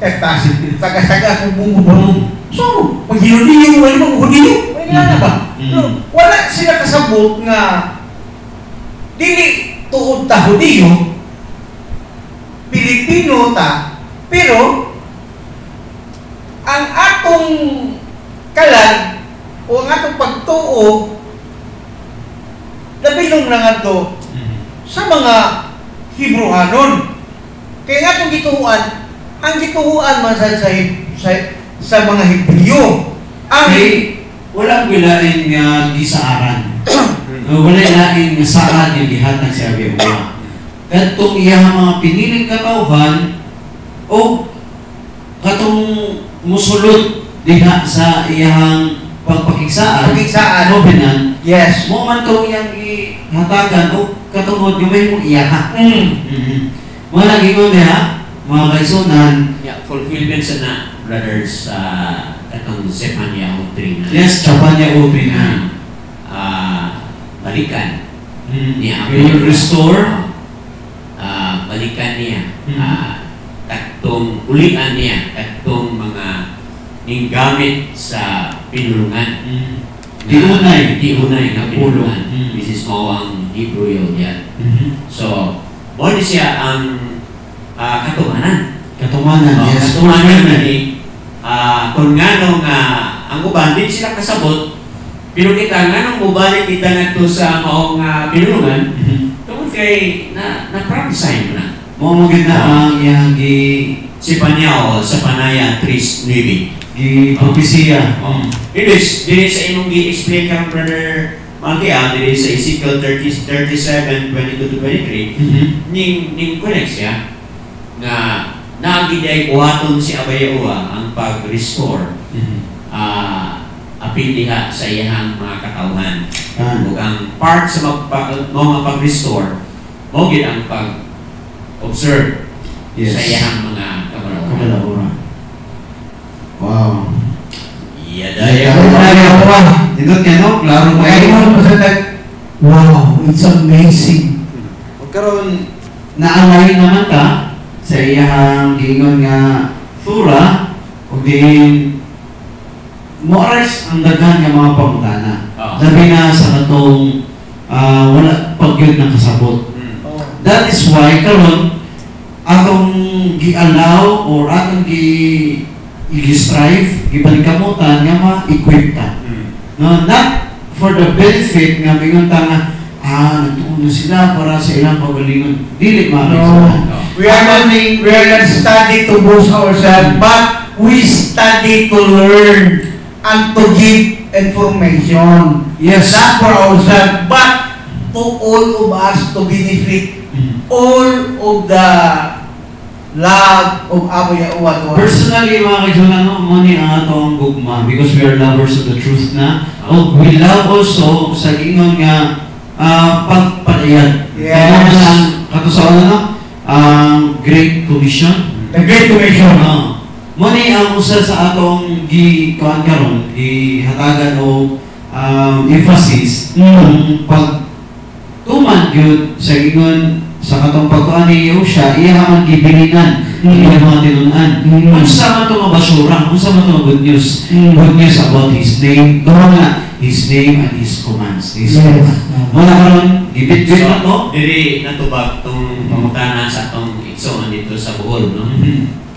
Kaya tasid, taga-taga kung bumbo. So, maghilodi yung wala mong hudi. Wala na ba? Wala sila kasabot nga dili tuod ta Hudiyo, Pilipino ta, pero ang atong kalan o ang atong pagtuo nabilong na nga to sa mga Hebrewanon. Kaya nga itong gituhuan, ang gituhuan man sa mga Hebreo. Ang Walang wilain nga gisaaran. Wala lain nga saan yung gihatag si Abiyahuwa. Katong iyang mga piniling katawhan o katong musulod diha sa iyang pagpakigsaan, Covenant, yes. mo man itong iyang ihatagan o katungod yung may mong iyaha. Mga nag-ingon diha, mga kaisunan, Fulfillment sa na, brothers, katong Zephaniah 3. yes, Zephaniah 3. Balikan niya. We will restore. Balikan niya. Katong ulian niya. Katong mga gamit sa pinulungan. Diunay nga pinulungan. This is mo ang Hebrew yun yan. So, mo siya ang katumanan. Yes. Katumanan na ni kung nga nung ang uban, din sila kasabot. Pero kita nga nung mubalik kita na ito sa maong pinulungan, tungkol kay na-prophesy mo na. Mo maganda ang iyang Si Panyaw, sa Panaya 3:9. propesya. Dili sa imong gi-explain kang Brother Mantia, dili sa Ezekiel 37:22-23, ning connect siya nga nagiday kuhaton si Abayahuwa ang pag-restore apil diha sa iyang mga katawhan. Ug ang part sa mga pag-restore mo gid ang pag-observe sa iyang mga kamalaoran. Wow. Yadayahuwa. Dito kano klaro mo Wow, it's amazing. Karon naalay naman ta sa iyang giingon nga Surah ug din moras ang daghan nga mga pangutana. Labi na sa katong wala pagyud na kasabot. That is why karon atong gi-allow or atong gi-strive, gipanikamutan nga ma-equip ta. No, not for the benefit nga mingon ta nga nagtuuno sila para sa ilang pagalingon. Dili We are not study to boast ourselves, but we study to learn and to give information. Yes. Not for ourselves, but to all of us to benefit all of the love of Abayahuwa. Personally, mga kaibigan, mo ni atong gugma because we are lovers of the truth na. We love also sa ingon nga pagpadayan. Yes. Kaya lang katusaon na Great Commission. The Great Commission. Mo ni ang usa sa atong gi-kuan karon, gihatagan o emphasis pag tuman yun sa ingon sa katong pagkuan ni Yosha, iya man gibilingan, iya mga tinunan. Unsa man to nga basura, unsa man to good news. Good news about His name. Doon nga, His name and His commands. His commands. Wala karon gibit-bit na to. Diri natubag tong pangutana sa atong igsoon dito sa Bohol, no?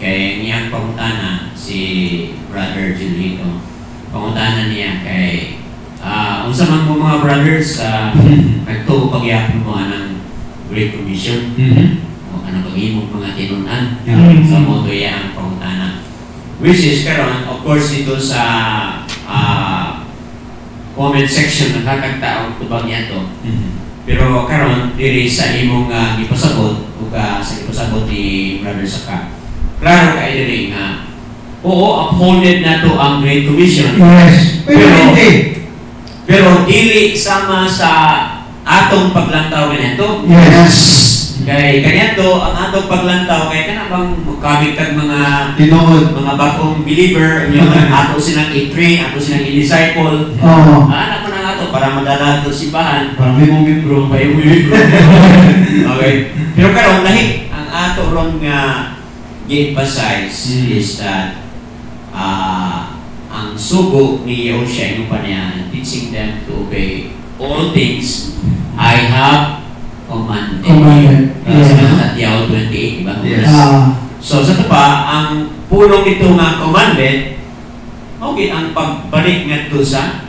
Kay niyang pangutana si Brother Julito. Pangutana niya kay unsa man mo mga brothers nagtuo pagyapon mo anang Great Commission. O ano pag-imog mga tinunan. Sa mo to ang pangutana. Which is karon of course dito sa comment section nakakagtaong tubag niya to. Pero karon diri sa imong ipasabot o sa ipasabot ni Brother Saka. Klaro kay diri nga oo, upholded na to ang Great Commission. Yes. Pero dili sama sa atong paglantaw ganito. Yes. Kay kanyato ang atong paglantaw kay kana bang magkamit kag mga Tinuod. mga bagong believer yung ato silang i-train, ato silang i-disciple. Oo. Anak mo na ato para madala to simbahan. Para may mong membro. May membro. Okay. Pero karon lahi ang ato ron nga gi-emphasize is that ang sugo ni Yosha yung pa niya, teaching them to obey all things I have commanded. Sa Matthew 28, diba? Yes. So sa ito pa, ang pulong ito nga commanded, okay, ang pagbalik nga ito sa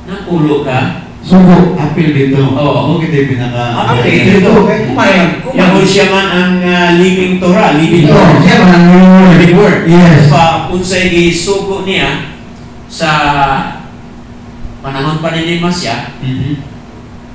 napulo ka. Sugo. Apil dito. Oo. Okay, tayo pinaka... Apil dito. Kumayan. Yahusha man ang living Torah, living Ito, Word. siya man ang Living Word. Yes. Pa, unsay gisugo niya sa panahon pa ni Masya,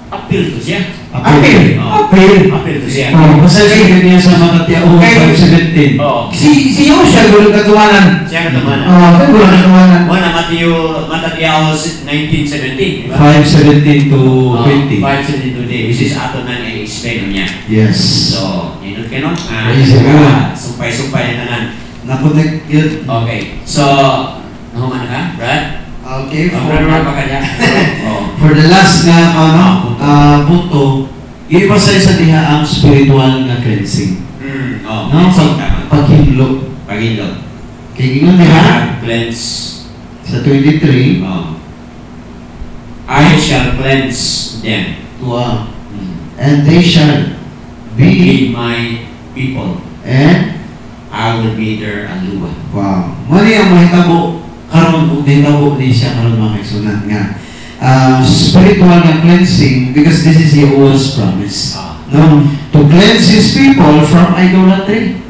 apil to siya. Apil. Oo. Apil. Apil to siya. Basta sige niya sa Matthew 5:17. Oo. Si Yosha gulo katuwanan. Siya katumanan. Siya gulo katuwanan. Muna Matthew 19:17, di ba? 5:17 to 20. 5:17 today, which is ato na i-explain niya. Yes. So, yun ka no? Praise the Lord. Sumpay-sumpay na tanan. Nakunik yun. Okay. So, nahuman ka, Brad? Okay, Brad, ba ka niya? Oo. for the last nga punto, i-pasay sa diha ang spiritual nga cleansing. Oh, No, paghinlo. Paghinlo. Kaya gingon diha Cleanse. sa 23, Oh. I shall cleanse them. wow. And they shall be, Be my people. and I will be their aluwa. wow. Mali ang mahitabo karon ug dihitabo ni siya karon mga kaigsoonan nga spiritual nga cleansing because this is Yahweh's promise. No, to cleanse His people from idolatry.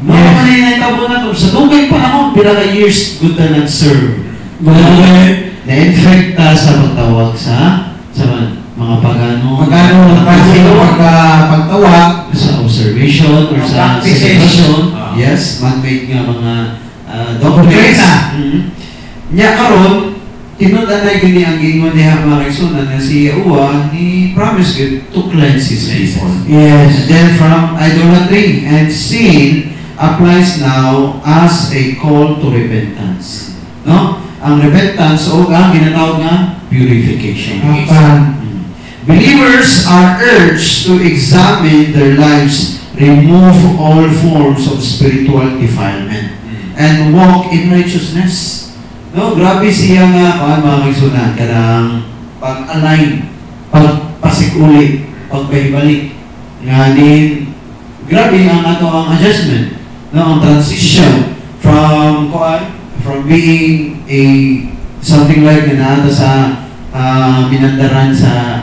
Mga manay na itabo na to. Sa dugay panahon, pila ka years, good na nag-serve. Na-infecta sa pagtawag sa mga pagano. pagtawag Sa observation or sa Practices. celebration. Yes, man-made nga mga doctrines. Nya karon tinudan na gini ang gingon niya mga kaigsunan na si Yahuwah ni promise God to cleanse His people. Yes. And then from idolatry and sin applies now as a call to repentance. No? Ang repentance o ang ginatawag nga purification. Believers are urged to examine their lives, remove all forms of spiritual defilement, and walk in righteousness. No, grabe siya nga mga kaigsunan kanang pag-align, pagpasikuli, pagpahibalik nga din grabe ang ato ang adjustment, no, ang transition from being a something like na sa minandaran sa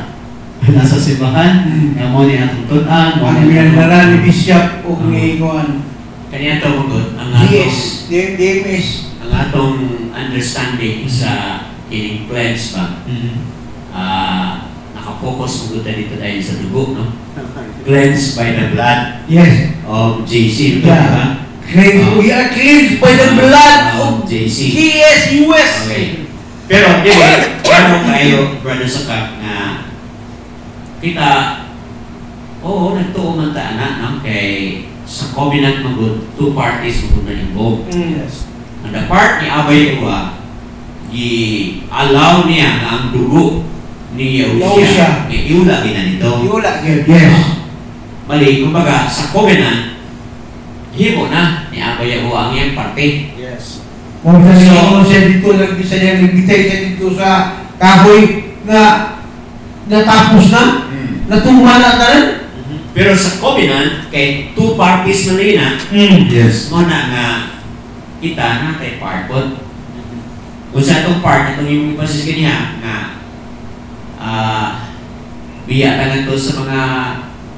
nasa simbahan nga mo ni atong tun-an mo Ang minandaran ni Bishop o ni Kuan. Kanya ito mugod ang DMS. ang atong understanding sa kining cleanse ba nakafocus mugod na dito dahil sa dugo, no? Cleansed by the blood Yes. of JC, Yeah. diba? We are cleansed by the blood of JC. GSUS. Okay. Pero, ano kayo, Brother Saka, na kita, oo, nagtuo man ta na, no? Kay sa covenant magod, two parties magod na involved. Yes. And the part ni Abay Uwa, i-allow niya na ang dugo ni Yahushua. iula ginanito. Iula, yes. Mali, kumbaga, sa covenant, himo na ni Abba Yahuwah ang iyang parte. Yes. Kung siya dito, nagbisa niya, nagbitay siya dito sa kahoy na natapos na, natuman na tanan. Pero sa covenant, kay two parties na rin na, Yes. mo na nga kita na kay part po. Kung sa itong part, itong yung ipasis kanya, nga biya ka na to sa mga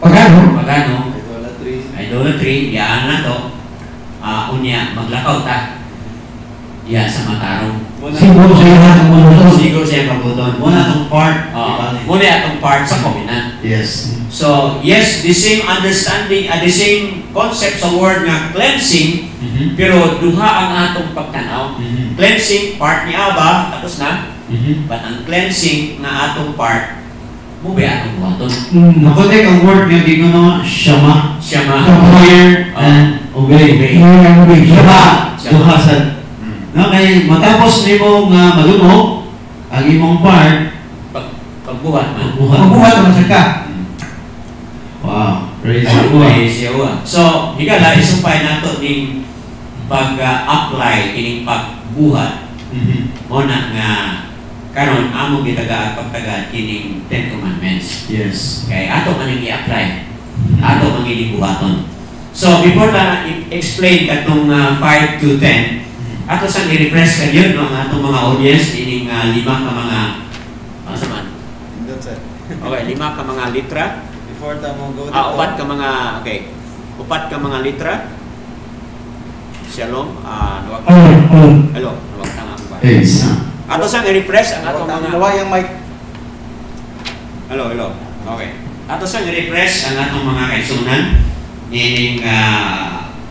pagano, idolatry, yaan na to, unya, maglakaw ta. Yan sa matarong. Siguro sa iyo ang mabuton. Siguro siya mabuton. Muna itong part. Muna itong part sa covenant. Yes. So, yes, the same understanding, the same concept sa word nga cleansing, pero duha ang atong pagtanaw. Cleansing, part ni Abba, tapos na. But ang cleansing na atong part, mubi atong buhaton. Nakotek ang word nga di ko na shama. Shama. Hear and obey. Shama. Duha sa... No, kay matapos nimo nga maluno ang imong part, Pagbuhat man. Magbuhat naman sa ka. Wow, praise the Lord. Praise Yahuwah. So, higala, isumpay nato ning pag-apply, kining pagbuhat. Muna nga, karon amo gitaga at pagtagad kining 10 Commandments. Yes. Kay ato man yung i-apply. Ato man yung buhaton. So, before na explain katong 5 to 10, ato sang i-refresh kayo no, ang atong mga audience ining 5 ka mga saman. Okay, 5 ka mga litra. Before tamo go Upat ka mga upat ka mga litra. Shalom. Hello. Nawag tanga ko ba? Ato sang i-refresh ang atong mga yung mic. Hello. Okay. Ato sang i-refresh ang atong mga kaisunan ining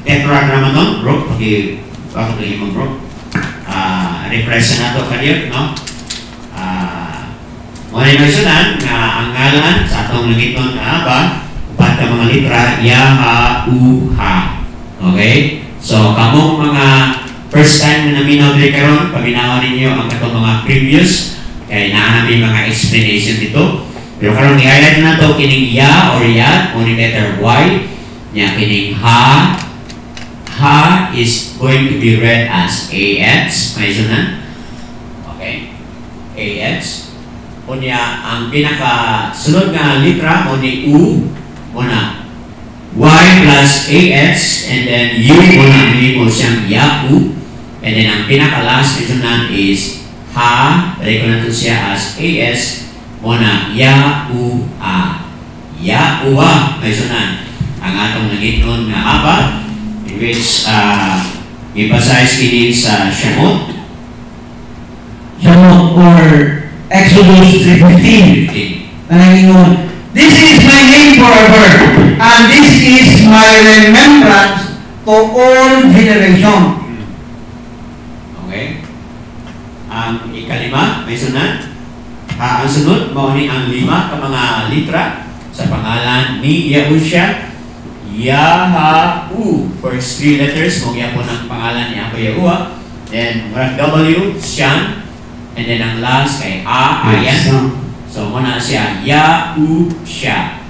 tetragrammaton, bro. Okay. Ako na yung bro. Refresh na ito kanil, no? Muna yung nagsunan nga ang ngalan sa atong langiton na Abba, upat ka mga litra, Yahuwah. Okay? So, kamong mga first time na naminaw din karon, paminawan ninyo ang katong mga previous, kaya naanapin mga explanation dito. Pero karon i-highlight na ito, kining ya or yad, o ni letter Y, niya kining ha, ha is going to be read as AX, may sunan. Okay? AX. Unya, ang pinaka-sunod nga litra, o ni U, muna. Y plus AX, and then U, muna, may mo siyang Yahu. And then, ang pinaka-last may sunan is ha, balik ko na ito siya as AS, muna, Yahuwah. Yahuwah, may sunan. Ang atong nagitnon nga Abba, which emphasize kini sa Shemot or Exodus 3:15. This is my name forever, and this is my remembrance to all generation. Okay. Ang ikalima, may sunan. Ang sunod, mao ni ang 5 ka mga litra sa pangalan ni Yahushua. Yahu, first 3 letters, kung yan po ng pangalan ni Abba Yahuwah. Then, W, Shan. And then, ang last kay Ayan. So, muna siya, Yahushua.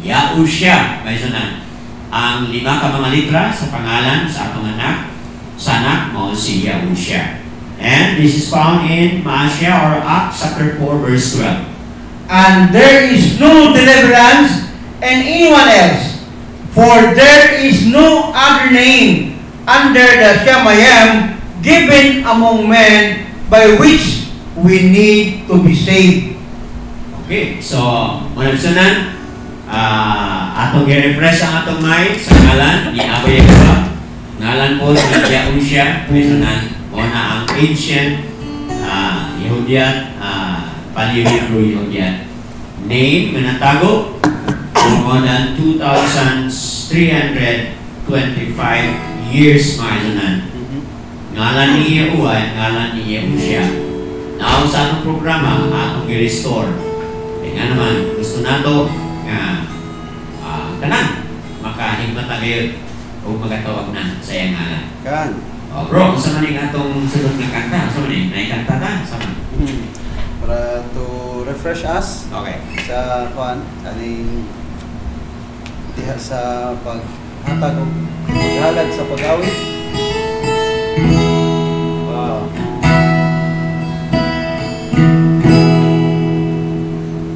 Yahushua, may sunan. Ang 5 ka mga litra sa pangalan sa atong anak, sa anak mo si Yahushua. And this is found in Maasya or Acts chapter 4, verse 12. And there is no deliverance in anyone else. For there is no other name under the Shemayim given among men by which we need to be saved. Okay, so muna sunan, atong i-refresh ang atong mic sa ngalan ni Abba Yahuwah. Ngalan po ni Yahushua, sunan muna ang ancient Yehudiyat, Paleo-Hebrew Yehudiyat. Name, manatago, more than 2,325 years maanunan. Ngalan ni Yahuwah, ngalan ni Yahushua. Now sa atong programa, atong i-restore. Nga naman, gusto nato nga tanan, makahigmata kayo o magatawag na sa iyang ngalan. Kan. Bro, sa maning atong sunod na kanta, sa maning, naikanta ta, sa maning. Para to refresh us Okay. sa aning diha sa paghatag og paghalad sa pag-awit. Wow.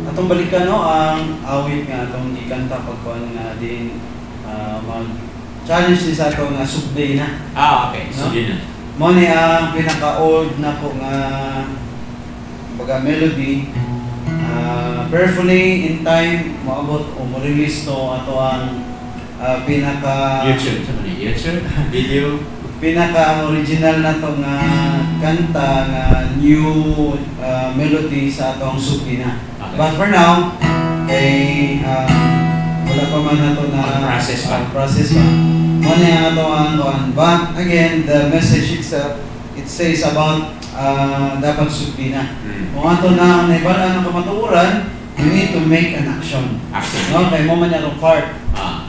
Atong balikan no ang awit nga atong gikanta pagkuan nga din mag-challenge ni sa ato nga subday na. Okay. No? Sige na. Mo ni ang pinaka-old na ko nga baga melody. Prayerfully in time maabot o mo-release to ato ang YouTube. Video. pinaka original na to nga kanta nga new melody sa atong suki na. Okay. But for now ay wala pa man na to na Process pa. process pa. Muna yung ato ang kuan. But again, the message itself, it says about dapat suki na. Kung ato na naibala ng kamatuuran, we need to make an action. Action. No, kay mo man yung part.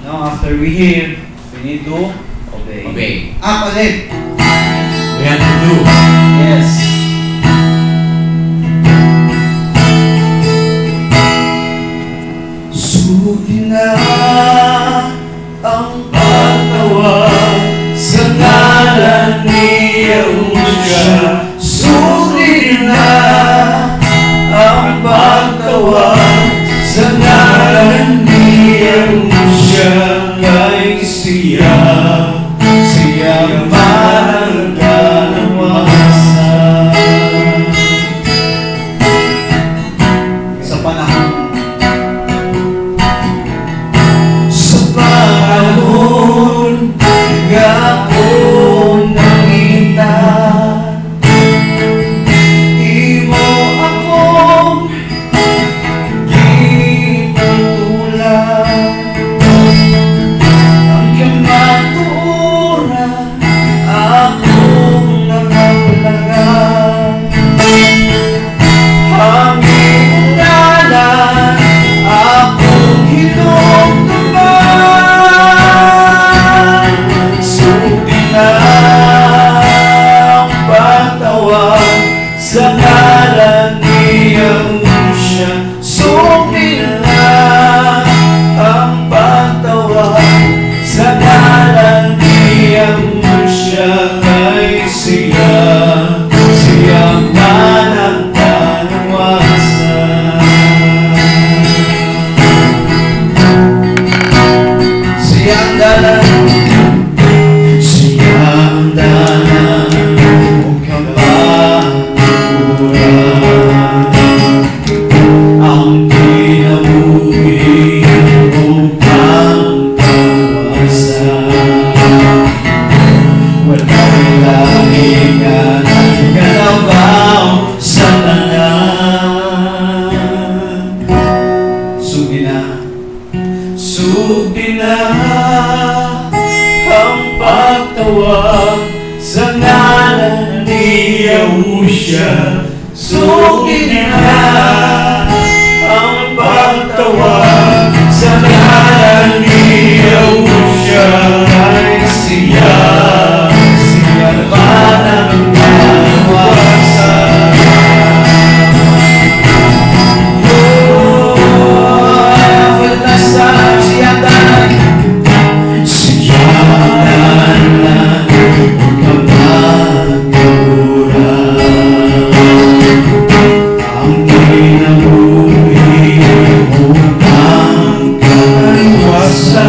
No, after we hear, we need to obey. Obey. Up ulit. We have to do. Yes. Suki na ang pagtawag sa ngalan ni Yahushua. Suki na ang pagtawag sa ngalan ni Yahushua. Kay siya man ang kalawasan. Sa panahon nga akong nakita, imo akong gitulad. Ang kamatuoran akong nakapalagan. Ang iyong ngalan akong hinumduman. Suki na ang pagtawag sa ngalan ni Yahushua. Suki na ang pagtawag sa ngalan ni Yahushua. Kay siya man ang kalawasan. Siyang dalan, siyang dalan, o kamaturan, ang kinabuhi upang kawasan. Wala'y lahingan ang kalabaw sa tanan. Sugi na ang pagtawag sa ngalan ni Yahushua. Sugi na ang pagtawag sa ngalan ni Yahushua. Ay siya man ang kalawasan. Siyang dalan, o kamaturan, ang kinabuhi upang kalawasan.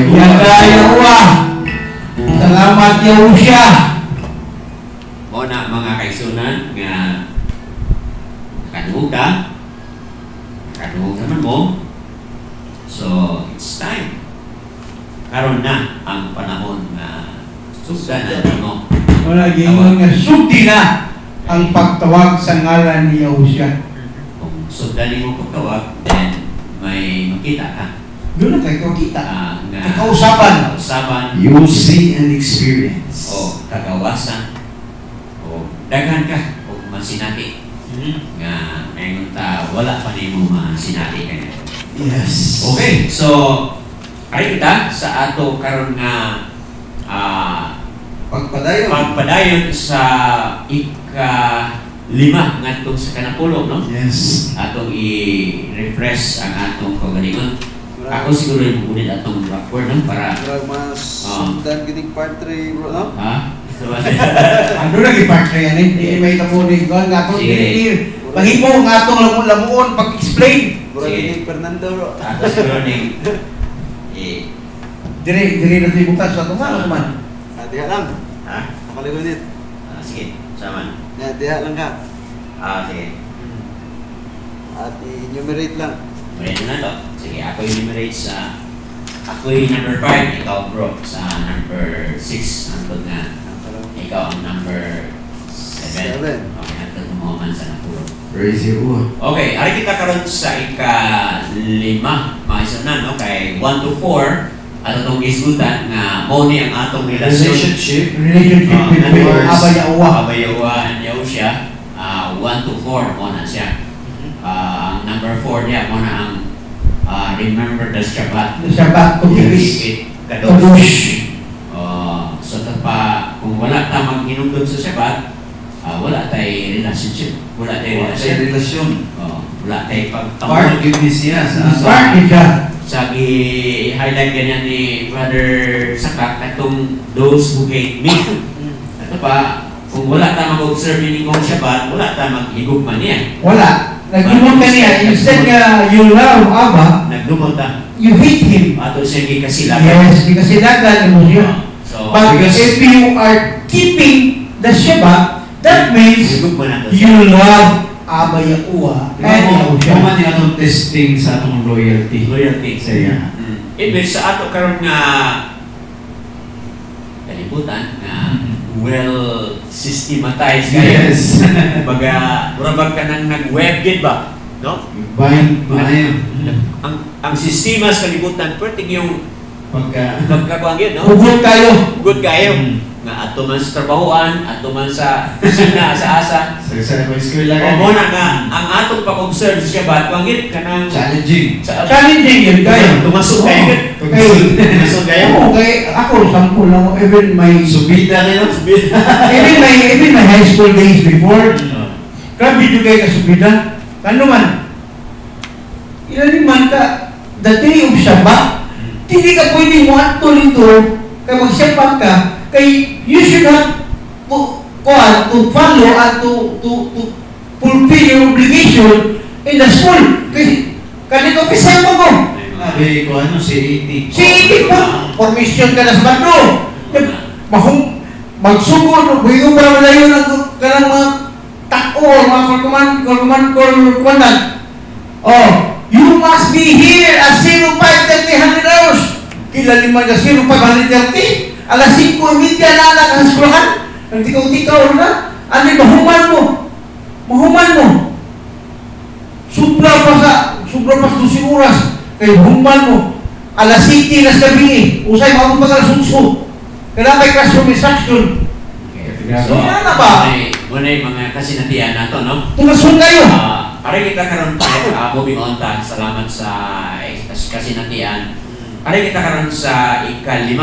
Yawa. Salamat Yahusha. Muna mga kaisunan nga nakaduhog naman mo. So, it's time. Karon na ang panahon na sugdanan mo. Wala gingon nga sugdi na ang pagtawag sa ngalan ni Yahusha. Kung sugdanin mo pagtawag, then may makita ka. Doon na kayo kita. Nga Kausapan. You will see and experience. O kagawasan. O daghan ka. O masinati. Nga ngayon ta wala pa ni mo masinati ka niya. Yes. Okay, so ari kita sa ato karon nga pagpadayon sa ika-5 ngadtong sa kanapulo, no? Yes. Atong i-refresh ang atong kagalingon. Ako siguro yung ulit atong backward, no? Para mas sundan gining part 3, bro, no? ha? Ano lagi partner yan eh? Hindi may tapunin ko. Nga itong mahimo nga itong lamuon pag-explain. Bro, Sige. gining Fernando, bro. Ato siguro ning Dire na tibutan sa itong nga naman. Diha lang. ha? Nakaligunit. Sige, saman. Diha lang ka. Sige. At i-enumerate lang. Ready na to. Sige, ako yung enumerate sa ako yung number 5, ikaw bro sa number 6. Antod na ikaw ang number 7. Okay, antod mo man sa napulo. Praise you. Okay, ari kita karon sa ika-5, mga isunan, no? Kay 1 to 4, ato itong isgutan nga mo ni ang atong Relationship. With Aba Yawa. Abayawa and Yahusha, 1 to 4 mo na siya. Ang number 4 niya mo na ang remember the Shabbat. The Shabbat to Keep Kiris. it Kadosh. kadosh. So kung wala ta maghinungdod sa Shabbat, wala tay relationship. Wala tay Relasyon. wala tay Part pagtawag. forgiveness niya sa Part siya. Sa i-highlight ganyan ni Brother Sakak katong those who hate me. Ito pa, kung wala ta mag-observe ni kong Shabbat, wala ta maghigugman niya. Wala. Nagdumog ka niya. Instead nga you love Aba, Nagdumot ta. you hate him. Ato siya gikasilagan. Yes, because silagan mo siya. So, But because- if you are keeping the Shabbat, that means higugman nato you siya. love Aba Yawa and Yahusha. Kung man yung atong testing sa atong loyalty. Loyalty. Sa iya. Ibig sa ato karon nga kalibutan nga well systematized kayo. Yes. Baga, murabag ka nang nag-web gid ba? No? Bayan, bayan. Ang sistema sa kalibutan, perting yung pagkakuang yun, no? Hugot kayo. Good kayo. Nga ato man sa trabahoan, ato man sa kusina, sa asa. Sa eskwela O ka. mo na nga, ang atong pag-observe siya ba, kuwangit ka ng... Challenging. Challenging yun kayo. Tumasok kayo. Tumasok kayo. Oo, kay ako, sample lang ako. Even my Subida kayo. even my high school days before, grabe yung kayo kasubida. Ano man? Ilalim man ka, the day of Shabbat, hindi ka pwede mo ato nito, kaya mag-Shabbat ka, kay you should have to follow and to fulfill your obligation in the school. Kasi kanito officer mo ko. Sabi ko ano, si 80. Si Ibig po, permission ka na sa Batlo. Magsugod, buyo pa naman layo ng kanang mga tako, mga korkuman. Oh, you must be here at 05:30 hours. Kilali man ka 05:30? Alas 5:30 na nakahaskulan. Nagtikaw-tikaw na. Ano yung mahuman mo. Sobra pa sa 12 oras. Kaya human mo. Alas 7 na sa gabi. Usay mo pa ka sunso. Kaya may classroom instruction. So, ano ba? muna yung mga kasinatian nato, no? Tumasun kayo. Pare kita karon moving on ta. Salamat sa kasinatian. Pare kita karon sa ika-5.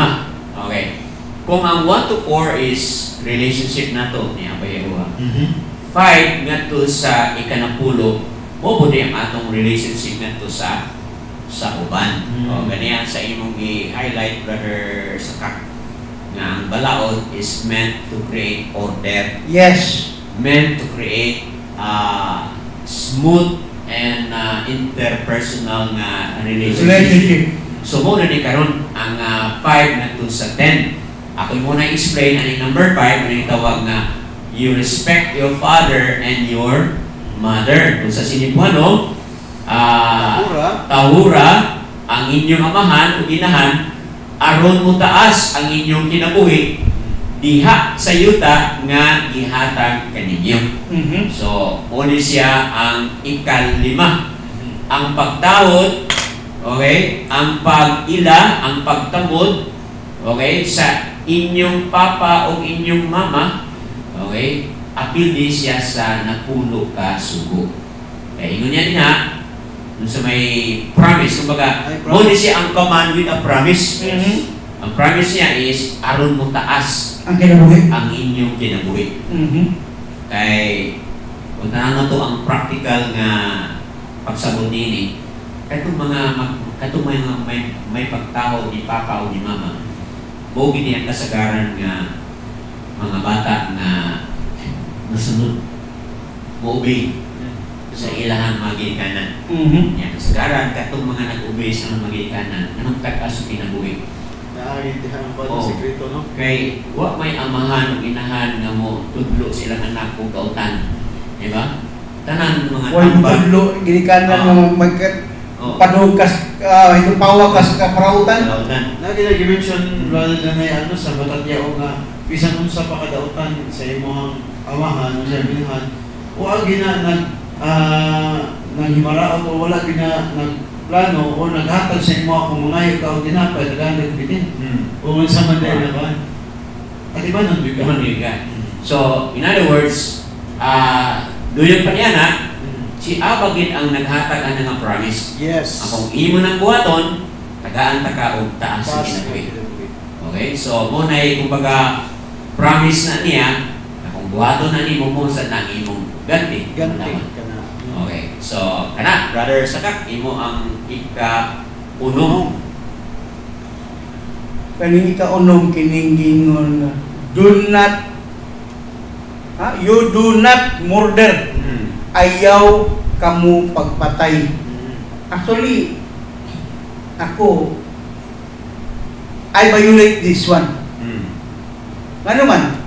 Okay. Kung ang 1 to 4 is relationship nato ni Abayawa. 5 ngadto sa ika-10, mo po ang atong relationship ngadto sa uban. O ganiyan sa imong i-highlight, Brother Sakak, nga ang balaod is meant to create order. Yes. Meant to create smooth and interpersonal nga relationship. So mo na ni karon ang 5 na to sa 10. Ako muna explain ang number 5 ano yung tawag na you respect your father and your mother. Kung sa Sinibuano, tahura ang inyong amahan o ginahan, aron mo taas ang inyong kinabuhi, diha sa yuta nga gihatag kaninyo. So, muli siya ang ikalima. Ang pagtawod, okay, ang pag-ila, ang pagtamod, okay, sa inyong papa o inyong mama, okay, apil din siya sa napulo ka sugo. Kaya ingon niya niya, dun sa may promise, kumbaga, muli siya ang command with a promise. Ang promise niya is, aron mo taas ang kinabuhi, ang inyong kinabuhi. Kay, kung na to ang practical nga pagsabot nini, katong may pagtaho ni papa o ni mama, bogi niya kasagaran nga mga bata na nasunod, mo-obey sa ilahang magikanan. Yan, kasagaran, katong mga nag-obey sa mga magikanan, anong kataas kinabuhi? Naagintihan pa ng sekreto, no? Kay, wa may amahan o inahan nga mo tudlo silang anak o kautan. Diba? Tanan mga Huwag tudlo, ginikanan ng panugas, itong pawakas ka parautan. Nag-mention rather than ay ano sa batatya o nga bisan unsa pa kadautan sa imong amahan o sa bilhan o agi na naghimaraot o wala gina nagplano o naghatag sa imo akong mga ikaw dinapay naghandag bitin o unsa man dahil na ba at iba nang biga. So in other words, doon pa niya na si Abagin ang naghatag ang nga promise. Yes. Akong imo ng buhaton, tagaan taka og taas sa kinabuhi. Okay? So mo na kumbaga promise na niya, akong buhaton na nimo mo sa nang imong ganti. Okay. So kana brother Sakak, imo ang ika-unom. Kaning ika-unom kining gingon, you do not murder. Ayaw kamu pagpatay. Actually, ako, I violate this one. Ano man?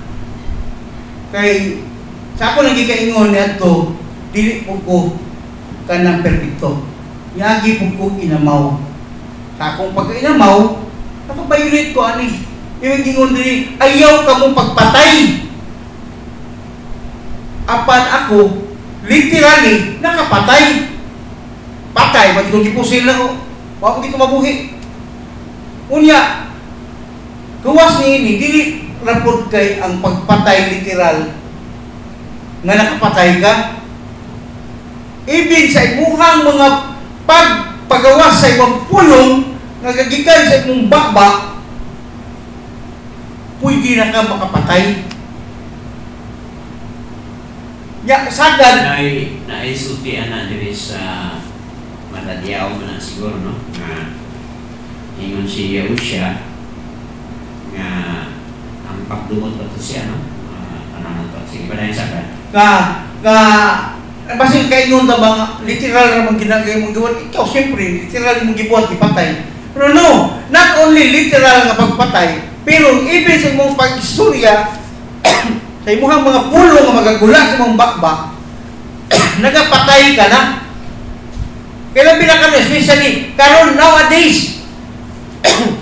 Kay, sa ako nang gikaingon niya ito, dili po ko kanang perfecto. Yagi po ko inamaw. Sa akong pag-inamaw, nakabiolate ko ani. Yung gingon dili, ayaw kamu pagpatay. Apan ako, literally, nakapatay. Patay, ba't itong gipusin lang o? Huwag ko mabuhi. Unya, gawas ni ini, dili rapod kay ang pagpatay literal nga nakapatay ka. Ibig sa imuhang mga pagpagawas sa imong pulong, nagagikan sa imong baba, pwede na ka makapatay. Ya, sagad naisultian na diri sa matadyaw mo na siguro, no? Nga ingon si Yahusha nga ang pagdumot ba ito siya, no? Ano na ito? Sige, ba na yung sagad? Basin kayo nun na mga literal ramang ginagay mong gawin, ikaw siyempre, literal mong gibuhat, ipatay. Pero no, not only literal nga pagpatay, pero ibig sa mong pag-istorya, sa imuhang mga pulo nga magagula sa mong bakbak, nagapatay ka na. Kailan pinakano, especially, karon nowadays,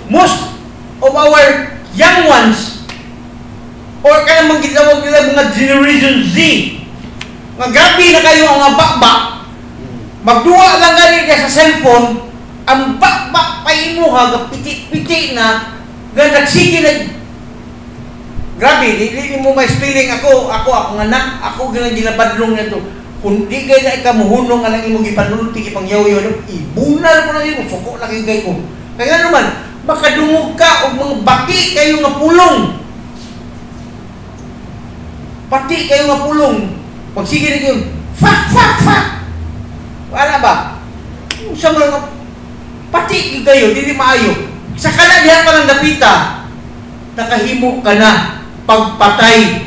most of our young ones, or kaya mang gitawag nila mga Generation Z, nga grabe na kayo ang bakbak, magduwa lang galing ka sa cellphone, ang bakbak pa imo ha, piti-piti na, nga nagsige na, grabe, hindi mo may spelling ako akong anak, ako ginabadlong na ito. Kung di kayo na ikamuhunong nga lang imong gipanulti, ipangyaw-yaw, ibunal ko na ito, suko lang higay ko. Kaya naman, makadungog ka o mga bati kayo nga pulong. Pati kayo nga pulong. Pagsige na yun, fuck! Wala ba? Sa mga pati kayo, hindi maayo. Sa kaladihan pa ng dapita, nakahimo ka na pagpatay.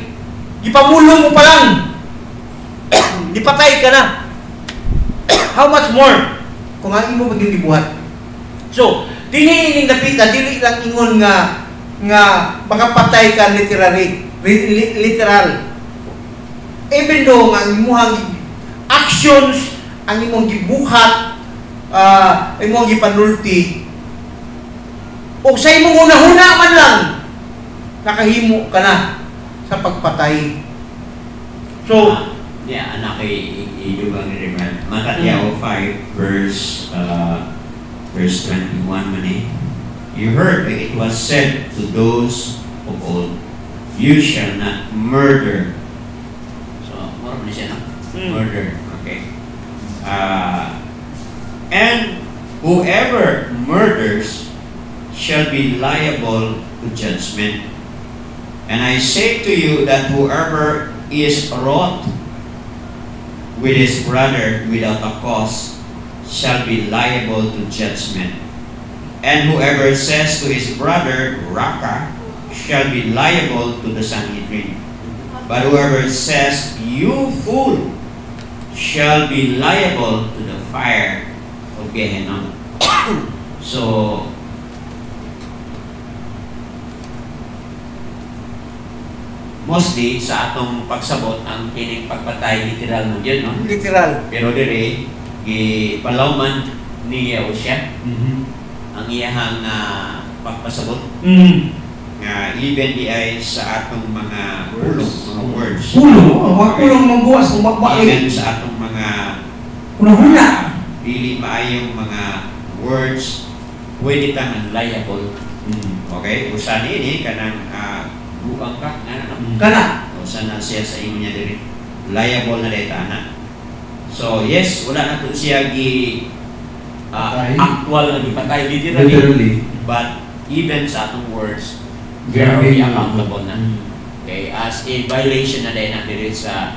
Ipamulong mo pa lang. Dipatay ka na. How much more kung ang imo maging gibuhat? So, Dili ining napita, dili lang ingon nga makapatay ka literal. Even though ang imuhang actions, ang imong gibuhat, imong gipanulti, o sa imong una-huna man lang, nakahimo ka na sa pagpatay. So, anak i-ilugang rin. Matthew 5 verse 21 man eh. You heard it was said to those of old, you shall not murder. So, more na siya, no? Murder. Okay. And whoever murders shall be liable to judgment. And I say to you that whoever is wroth with his brother without a cause shall be liable to judgment. And whoever says to his brother, Raka, shall be liable to the Sanhedrin. But whoever says, you fool, shall be liable to the fire of Gehenna. So, mostly sa atong pagsabot ang kining pagpatay literal mo dyan, no? literal. Pero dire gipalawman ni Yahushua ang iyahang pagpasabot nga even di ay sa atong mga pulong, mga words. Pulong magbuwas kung magbaik. Even sa atong mga Una-huna. dili maayong mga words pwede tang liable. Okay? Usa ni kanang buang ka Kana. usa na siya sa imo niya diri. Liable na data na. So yes, wala na to siya actual na gipatay literally. But even sa atong words, very accountable na. Okay, as a violation na din natin sa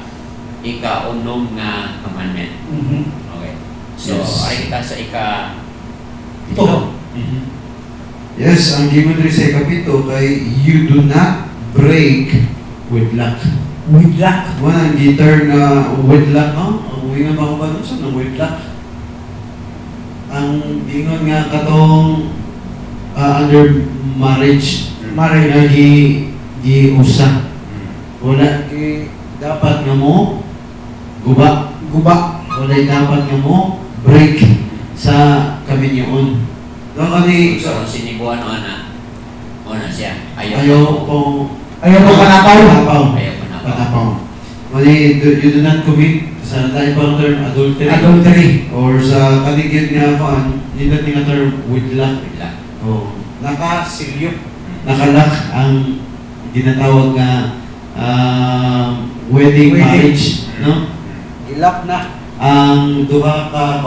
ika-unong nga commandment. Okay. So, ay kita sa ika-ito. Yes, ang given rin sa ikapito kay you do not break wedlock. Wedlock. Wala ang gitar na wedlock, no? Ang uwi nga ba ba sa ng wedlock? Ang gingon nga katong under marriage nga gi-usa. Wala dapat nga mo guba. Wala dapat nga mo break sa kaminyoon. No kani So, sinibuan o siya. ayaw po panapaw. panapaw. Kani you do not commit sa ibang term adultery or sa kaligid nga paan nila nga term wedlock. Oh, Nakasilyo. nakalak ang ginatawag nga wedding marriage, no? Ilap na. Ang duha ka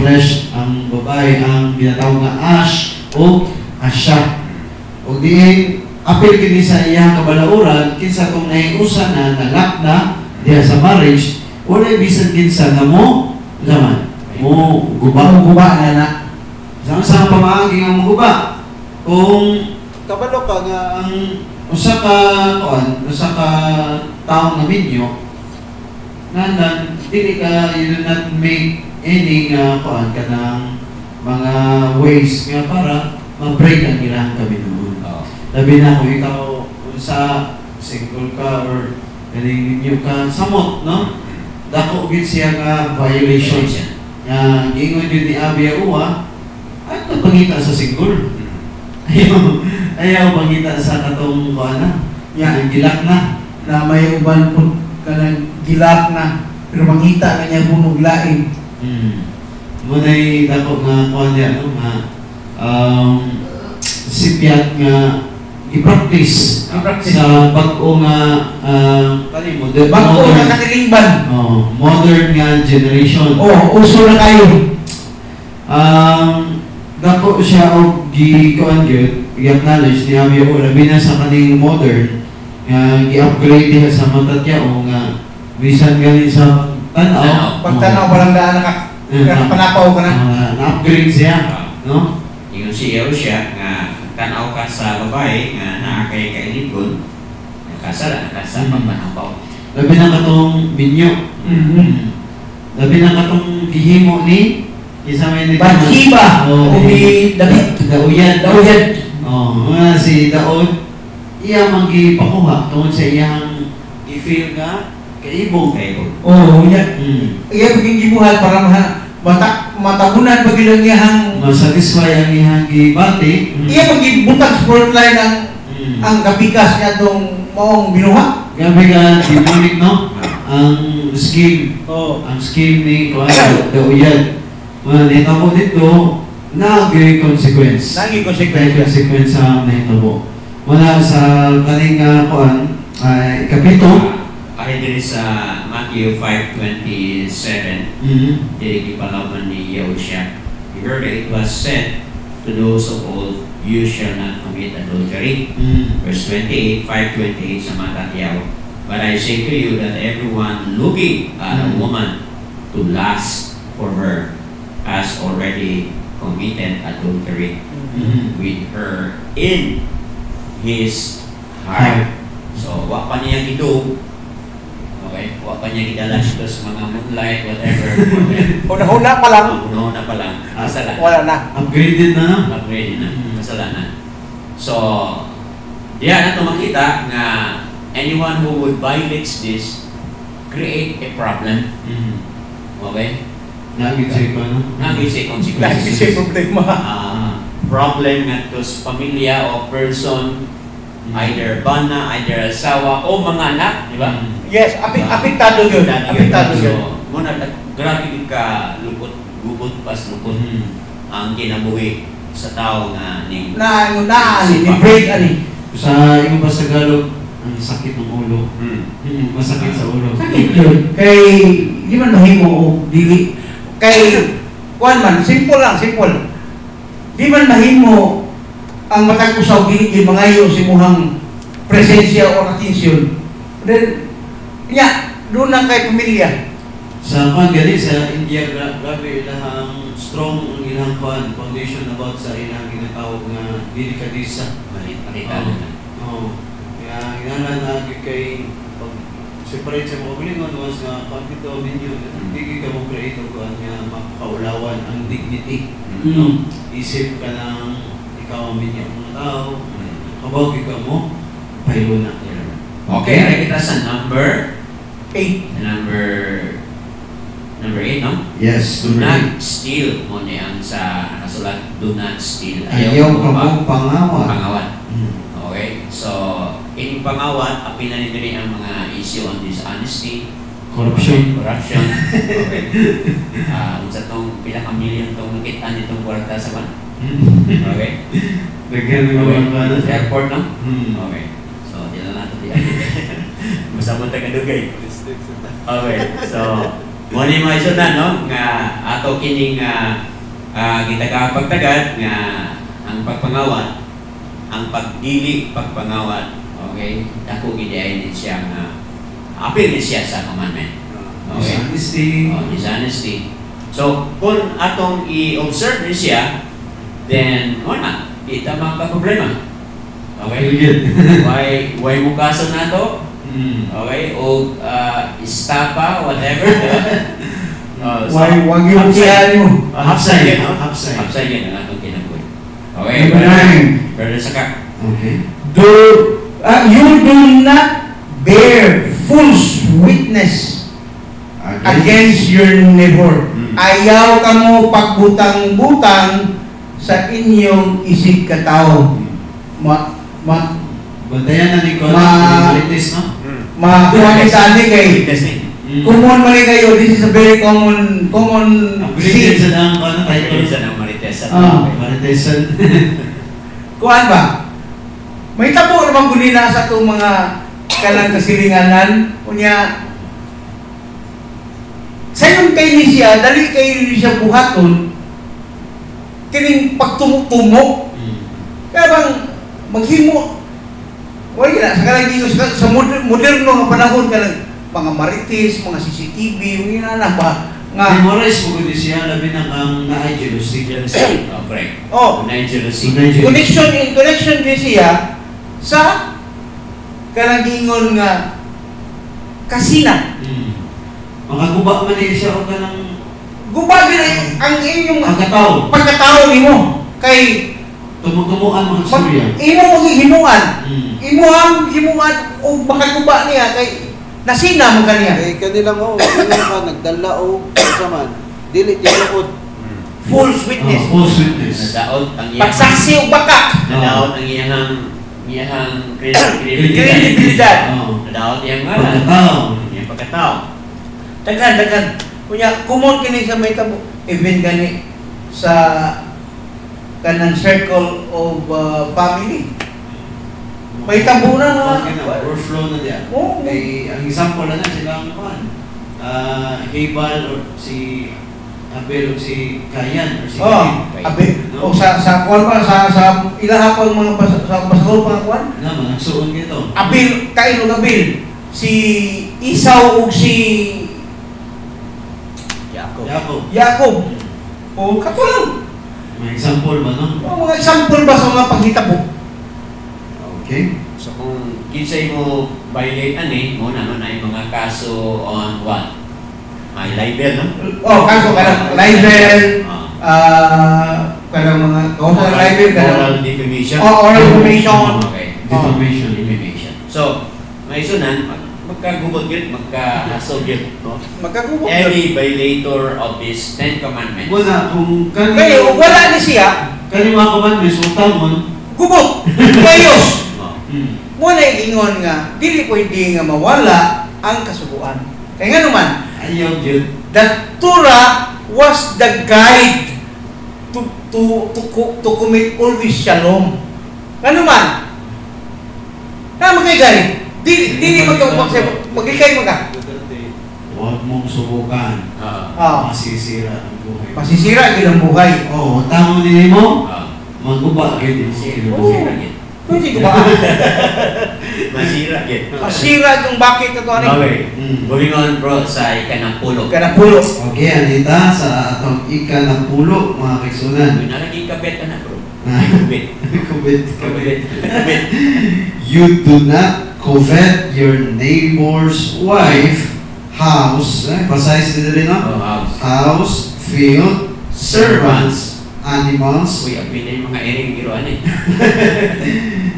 flesh, ang babae ang ginatawag nga ash o asya. O diin apil kini sa iyang kabalauran kinsa kung naiusa na nalak na diha sa marriage, wala bisan kinsa nga mo zaman mo guba na sa pamaagi nga mo guba. Kung kabalo ka nga ang usa ka taong na minyo nandan dili ka you do not make any kanang mga ways nga para ma-break ang ilang kaminuon. Labi na kung ikaw sa single ka or galing ninyo ka samot, no? Dako gid siya nga violation nga gingon yun ni Abia Uwa ay ito pangita sa single. Ayaw pangita sa katong kuana yang gilak na may uban po kanang gilak na pero mangita kanya bunog lain. Munay dako nga kuan diya no nga sipyat nga i-practice sa bag-o nga kanimo Bag-o nga katilingban. Modern nga generation. Uso na kayo. Dako siya og gi-kuan gyud i-acknowledge ni Abia o labi na sa kaning modern nga gi-upgrade diha sa mata tiya o nga bisan ganin sa tanaw. Pagtanaw walang daan panapaw ka na. Na-upgrade siya, no? Yung siya nga tanaw ka sa babae nga naakay kailigon kasala sa pagpanampaw. Labi na katong binyo. Labi na katong gihimo ni Isa may Bathsheba o ni David. Dauyad. Nga si Daud, iya magpakuha tungkol sa iyang i-feel nga kaibog. Oo, niya. Iya paging gibuhat para matabunan pag ilang iyang masatisfy ang iyang gibati. Iya pag-ibutag spotlight ang kapikas niya itong maong binuha. Gabi ka, demonic, no? Ang scheme. Ang scheme ni Dauyad. Nahitabo dito, nag-gay consequence. Naging consequence ang nahitabo. Muna sa kaning kuan ay kapito. Ay diri sa Matthew 5:27. Diri gipalawan ni Yahushua. You heard it was said to those of old, you shall not commit adultery. Verse 28, 5:28 sa Matthew. But I say to you that everyone looking at a woman to lust for her has already committed adultery with her in his heart. So, wa pa niya gidug. Okay? Wa pa niya gidalas ito sa mga moonlight, whatever. Una-una pa lang. Una pa lang. Kasalanan. Wala na. Upgraded na. Upgraded na. Kasalanan. So, diyan nato makita nga anyone who would violate this create a problem. Okay? Nag-isip pa, no? Nag-isip consequences. Nag-isip problema. Problem nga to sa pamilya o person, either bana, either asawa, o mga anak, di ba? Yes, apektado yun. Apektado yun. So, muna, grabe ka lupot, gubot pas lupot ang kinabuhi sa tao nga ni break ani. Sa yung ba sa Tagalog, ang sakit ng ulo. Masakit sa ulo. Sakit yun. Kay, di man mahimo o dili. Kay, kuan man, simple lang, simple. Di man mahimo ang matag usaw dili mangayo si muhang presensya o atensyon. Then, doon na kay pamilya. Sa kuan gali sa India, grabe ilang strong ang ilang kuan foundation about sa ilang ginatawag nga delikadesa. Malita. Kaya inalan na kay pag separate sa mga kulingon once nga pagkito ninyo, hindi ka mo create o kuan nga makaulawan ang dignity. Isip ka ng ikaw ang minyang mga tao, kabawag ka mo, pahilo na. Okay, ay kita sa number 8. Number 8, no? Yes, Do not steal mo niya ang sa nakasulat, do not steal. Ayaw ka mong pangawat. Pangawat. Okay, so in pangawat, apina nito ang mga issue on dishonesty, Corruption. Okay. Sa itong pinaka-million itong nakitaan itong kwarta sa man. Okay. Nagyan ng mga sa airport, no? Okay. So, di na natin diyan. Basta mo taga-dugay. Okay, so mo ni mga iso na, no? Nga ato kining kita kapagtagad nga ang pagpangawat, ang pagdili pagpangawat. Okay? Ako gidayin din siya nga apil din siya sa commandment. Okay? Dishonesty. So, kung atong i-observe din siya, then, wala. Ita mga problema. Okay? Why mo kaso na to? Okay? O istapa, whatever. Wag yung kiyaan mo. Hapsay yun. Hapsay. Hapsay yun ang atong kinabuhi. Okay? Number 9. Brother Saka. Okay. You do not bear false witness against your neighbor. Ayaw ka mo pagbutang-butang sa inyong isig katao. Bantayan na ni Kuan. Marites, no? Makuha ni Sani kay common man kayo. This is a very common Upgraded sa nang Kuan title. Sa nang Marites. Maritesan. Kuan ba? May tabo namang gunina sa itong mga kalang kasilinganan. Kunya, sa yung kay ni siya, dali kay ni siya buhaton, kining pagtumok-tumok, kaya bang maghimo, wala na, sa kalang dito, sa moderno nga panahon, kalang mga marites, mga CCTV, wala na ba? Memorize mo kundi siya, labi ng ang na-jealousy. Correct. Oh, Jealousy. connection din siya sa kalang gingon nga kasina. Makaguba man din siya o ka ng gubagi na ang inyong pagkatao nimo kay Tumutumuan mga istorya. imo maghihimuan. Imo ang himuan o makaguba niya kay nasina man kaniya. Kay kanila mo, ka nagdala o saman. Dili tinuod. False witness. False witness. Nadaot ang iyang Pagsaksi o baka. nadaot ang iyang credibility. Kredibilidad. Nadaot iyang ngalan. Pagkatao. Iyang pagkatao. Daghan. Kunya kumon kini sa may tabo. Even gani sa kanang circle of family. May tabunan nga. Overflow na diyan. Oo. Ang example na sila ang kuan. Habal or si Abel o si Kayan or si Cain. Abi, o sa kuan pa sa ilaha pa mga sa pastor pa kuan. Naman nagsuon gito. Abil, Kain o Abil. Si Isaw o si Jacob. O katulang. May example ba, no? Mga example ba sa mga paghitabo? Okay. So kung kinsay mo violate mo na ay mga kaso on what? May libel, no? Kaso kanang libel, kanang mga kausap ng libel, oral defamation. Oral defamation. Okay. Defamation. So, may sunan, magkagubot yun, magkahasog yun, no? Magkagubot. Any violator of these 10 commandments. Wala, kung Kaya wala ni siya, kani mga commandments, utang mo, gubot. Kayos. Muna ingon nga, dili pwede nga mawala ang kasubuan. Kaya nga naman, ayaw yun. the Torah was the guide to commit always shalom. Nga naman, tama kay guide. Dili maglikay maka. Huwag mong subukan. Masisira ang buhay. Masisira din ang buhay. Oo, tama din mo, magguba agad yung Masira yun. Pwede ko ba? Masira yun. Masira yung bakit na ito. Okay. Moving on bro sa ikanang-pulo. Kanapulo. Okay, anita sa atong ika-10 mga kaigsunan. Doon na lagi kabet na bro. Covet. Kabet. You do not covet your neighbor's wife, house, emphasize nila rin, no? House, field, servants, animals, Uy, apilin mga ering giroan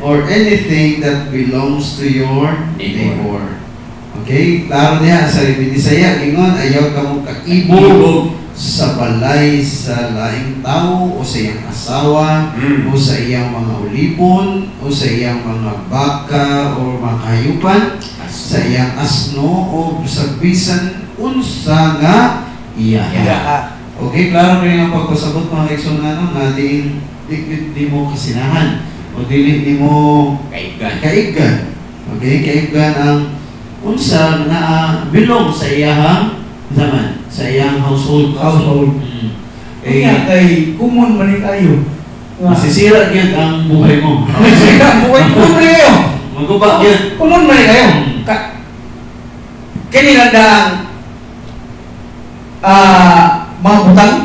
or anything that belongs to your neighbor. Okay? Klaro niya, sa Bisaya, ingon, ayaw ka mong kaibog sa balay sa laing tao o sa iyang asawa o sa iyang mga ulipon o sa iyang mga baka o mga kahayupan, sa iyang asno o sa bisan unsa nga iya. Okay, klaro rin ang pagpasabot mga kaigsunan nga di mo kasinahan o dili di mo kaigan. Okay, kaigan ang unsa nga belong sa iyang zaman, sa iyang household. Kaya kay kumon man tayo. Masisira gyud ang buhay mo. Masisira ang buhay mo kayo. Maguba gyud. Kumon man kayo. Kini lang daang mga butang.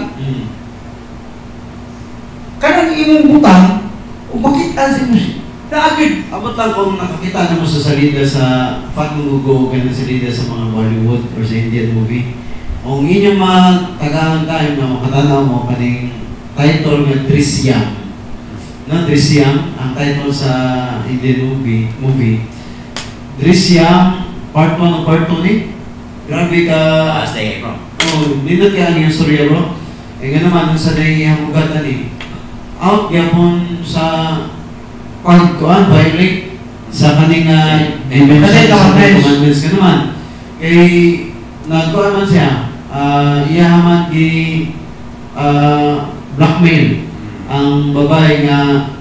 Kanang imong butang, makita sa mo Daagid. Abot lang kung nakakita na mo sa salida sa Fatmugo, ganun salida sa mga Bollywood or sa Indian movie. Kung inyong matagahan tayo na makatanaw mo kaning title nga Drishyam. No, Drishyam, ang title sa Indian movie. Drishyam, part 1 o part 2 ni? Grabe ka. Stay bro. Oh, nindot ka ang yung storya bro. Nga naman, sa nahihiyang ugatan ni. Out yapon sa violate sa kaning commandments ka naman. Kay nagkuhan man siya, iyahaman blackmail ang babae nga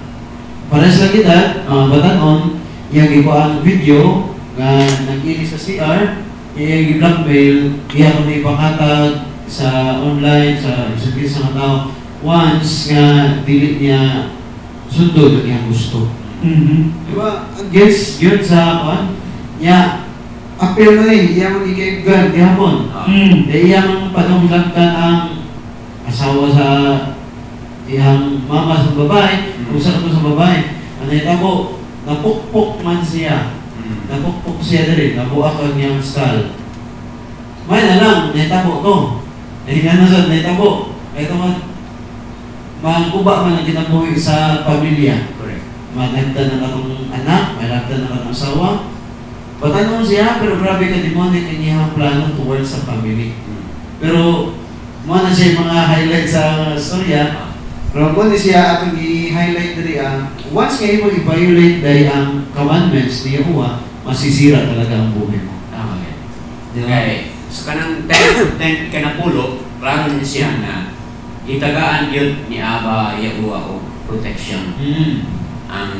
pares lang kita, batanon, iyang ikuan video nga nag-ili sa CR, iyang i-blackmail, iyang ipakatag sa online, sa isa nga tao, once nga dili niya sundod ang iyang gusto. Diba? Against yun sa niya, appeal na rin, iyang mag-ikaigan, gihapon. Iyang panunglantan ang asawa sa iyang mama sa babae, usa na sa babae. Ano ito napukpok man siya. Napukpok siya na rin, nabuak ang iyang skull. May na lang, naitabo to. nga nasod, naitabo. Ito man, kuba man ang kinabuhi sa pamilya. Correct. Maganda na katong anak, maganda na katong asawa. Patanon siya, pero grabe ka demonic ang iyang plano towards sa family. Pero, mo na siya yung mga highlight sa storya. Pero mo na siya atong i-highlight diri once kayo mo i-violate dahil ang commandments ni Yahuwah, masisira talaga ang buhay mo. Tama yan. Di ba? Okay. So kanang 10 kanapulo, klaro niya siya na itagaan yun ni Aba Yahuwah o protection. Ang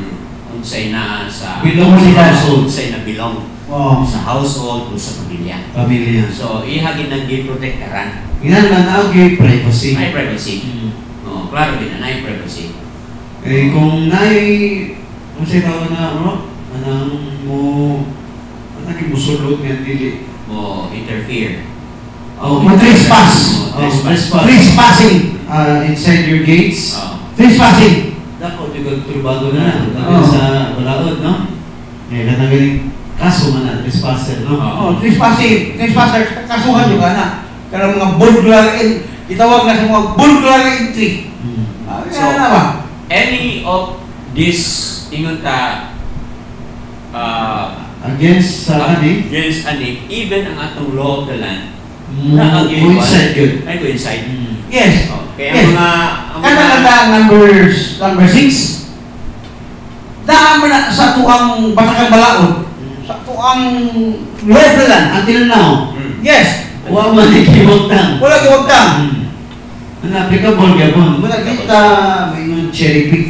unsay na sa Bilong sa household. unsay na bilong Oh, sa household o sa pamilya. pamilya. So ihagin ng giprotektaran. Yan lang na privacy. Ay privacy. Oh, klaro din na ay privacy. Eh, kung kung siya tawag na, anang musulot nga dili. Mo interfere. Trespass. Trespassing. Inside your gates. Trespassing. Dako, yung turbago na. Oo. Sa balaod, no? Eh, katagaling kaso man na, trespasser, no? Trespassing. Trespasser. Kasuhan yung na. Kaya mga burglar itawag na sa mga burglar entry. So, Kaya na ba? any of this ingon ta Against against ani, even ang atong law of the land coincide yun. ay coincide. Yes. Kaya Yes. ang Kanang number 6. Daan man na sa tuang batakang balaod. Sa tuang levelan. Until now, Yes. wala man ikiwagtang. Wala giwagtang. Ang applicable gabon. Muna kita may yung cherry pick.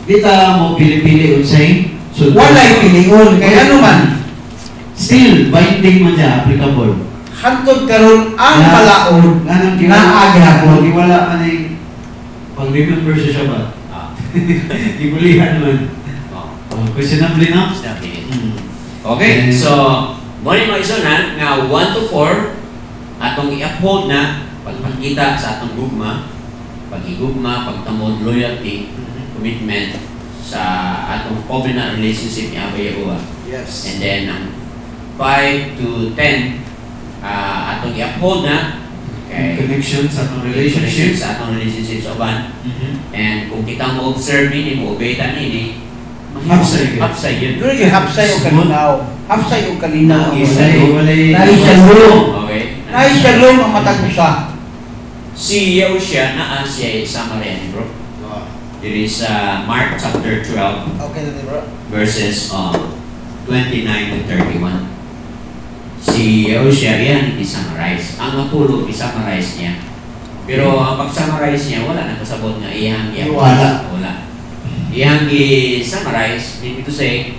Kita mo pili-pili unsay. So, Walay pilingon. Kaya ano man. Still, binding man siya, applicable. Hantod karon ang balaod Anong na agahapon. Wala man ay pag-remember sa Shabbat. Ibulihan man. Questionably na? Okay, so muli mga isunan nga 1 to 4 atong i-uphold na pagpakita sa atong gugma, pag-igugma, pagtamod, loyalty, commitment sa atong covenant relationship ni Abba Yahuwah. Yes. And then ang 5 to 10 atong i-uphold na Connection sa atong relationship. sa atong relationship sa uban. And kung kita mo observe ni mo obey ta ni Hapsay ka. hapsay yun. Doon yung hapsay o kalinaw. Hapsay o kalinaw. Walay. Naishalom. Okay. Naishalom ang matag siya. Si Yahushua na siya Samaritan, bro. It is Mark chapter 12 Okay na bro. verses 29 to 31. Si Yahushua yan i-summarize. Ang mapulo i-summarize niya. Pero ang pag-summarize niya wala nang kasabot nga iyang Wala. Iyang i-summarize, meaning to say,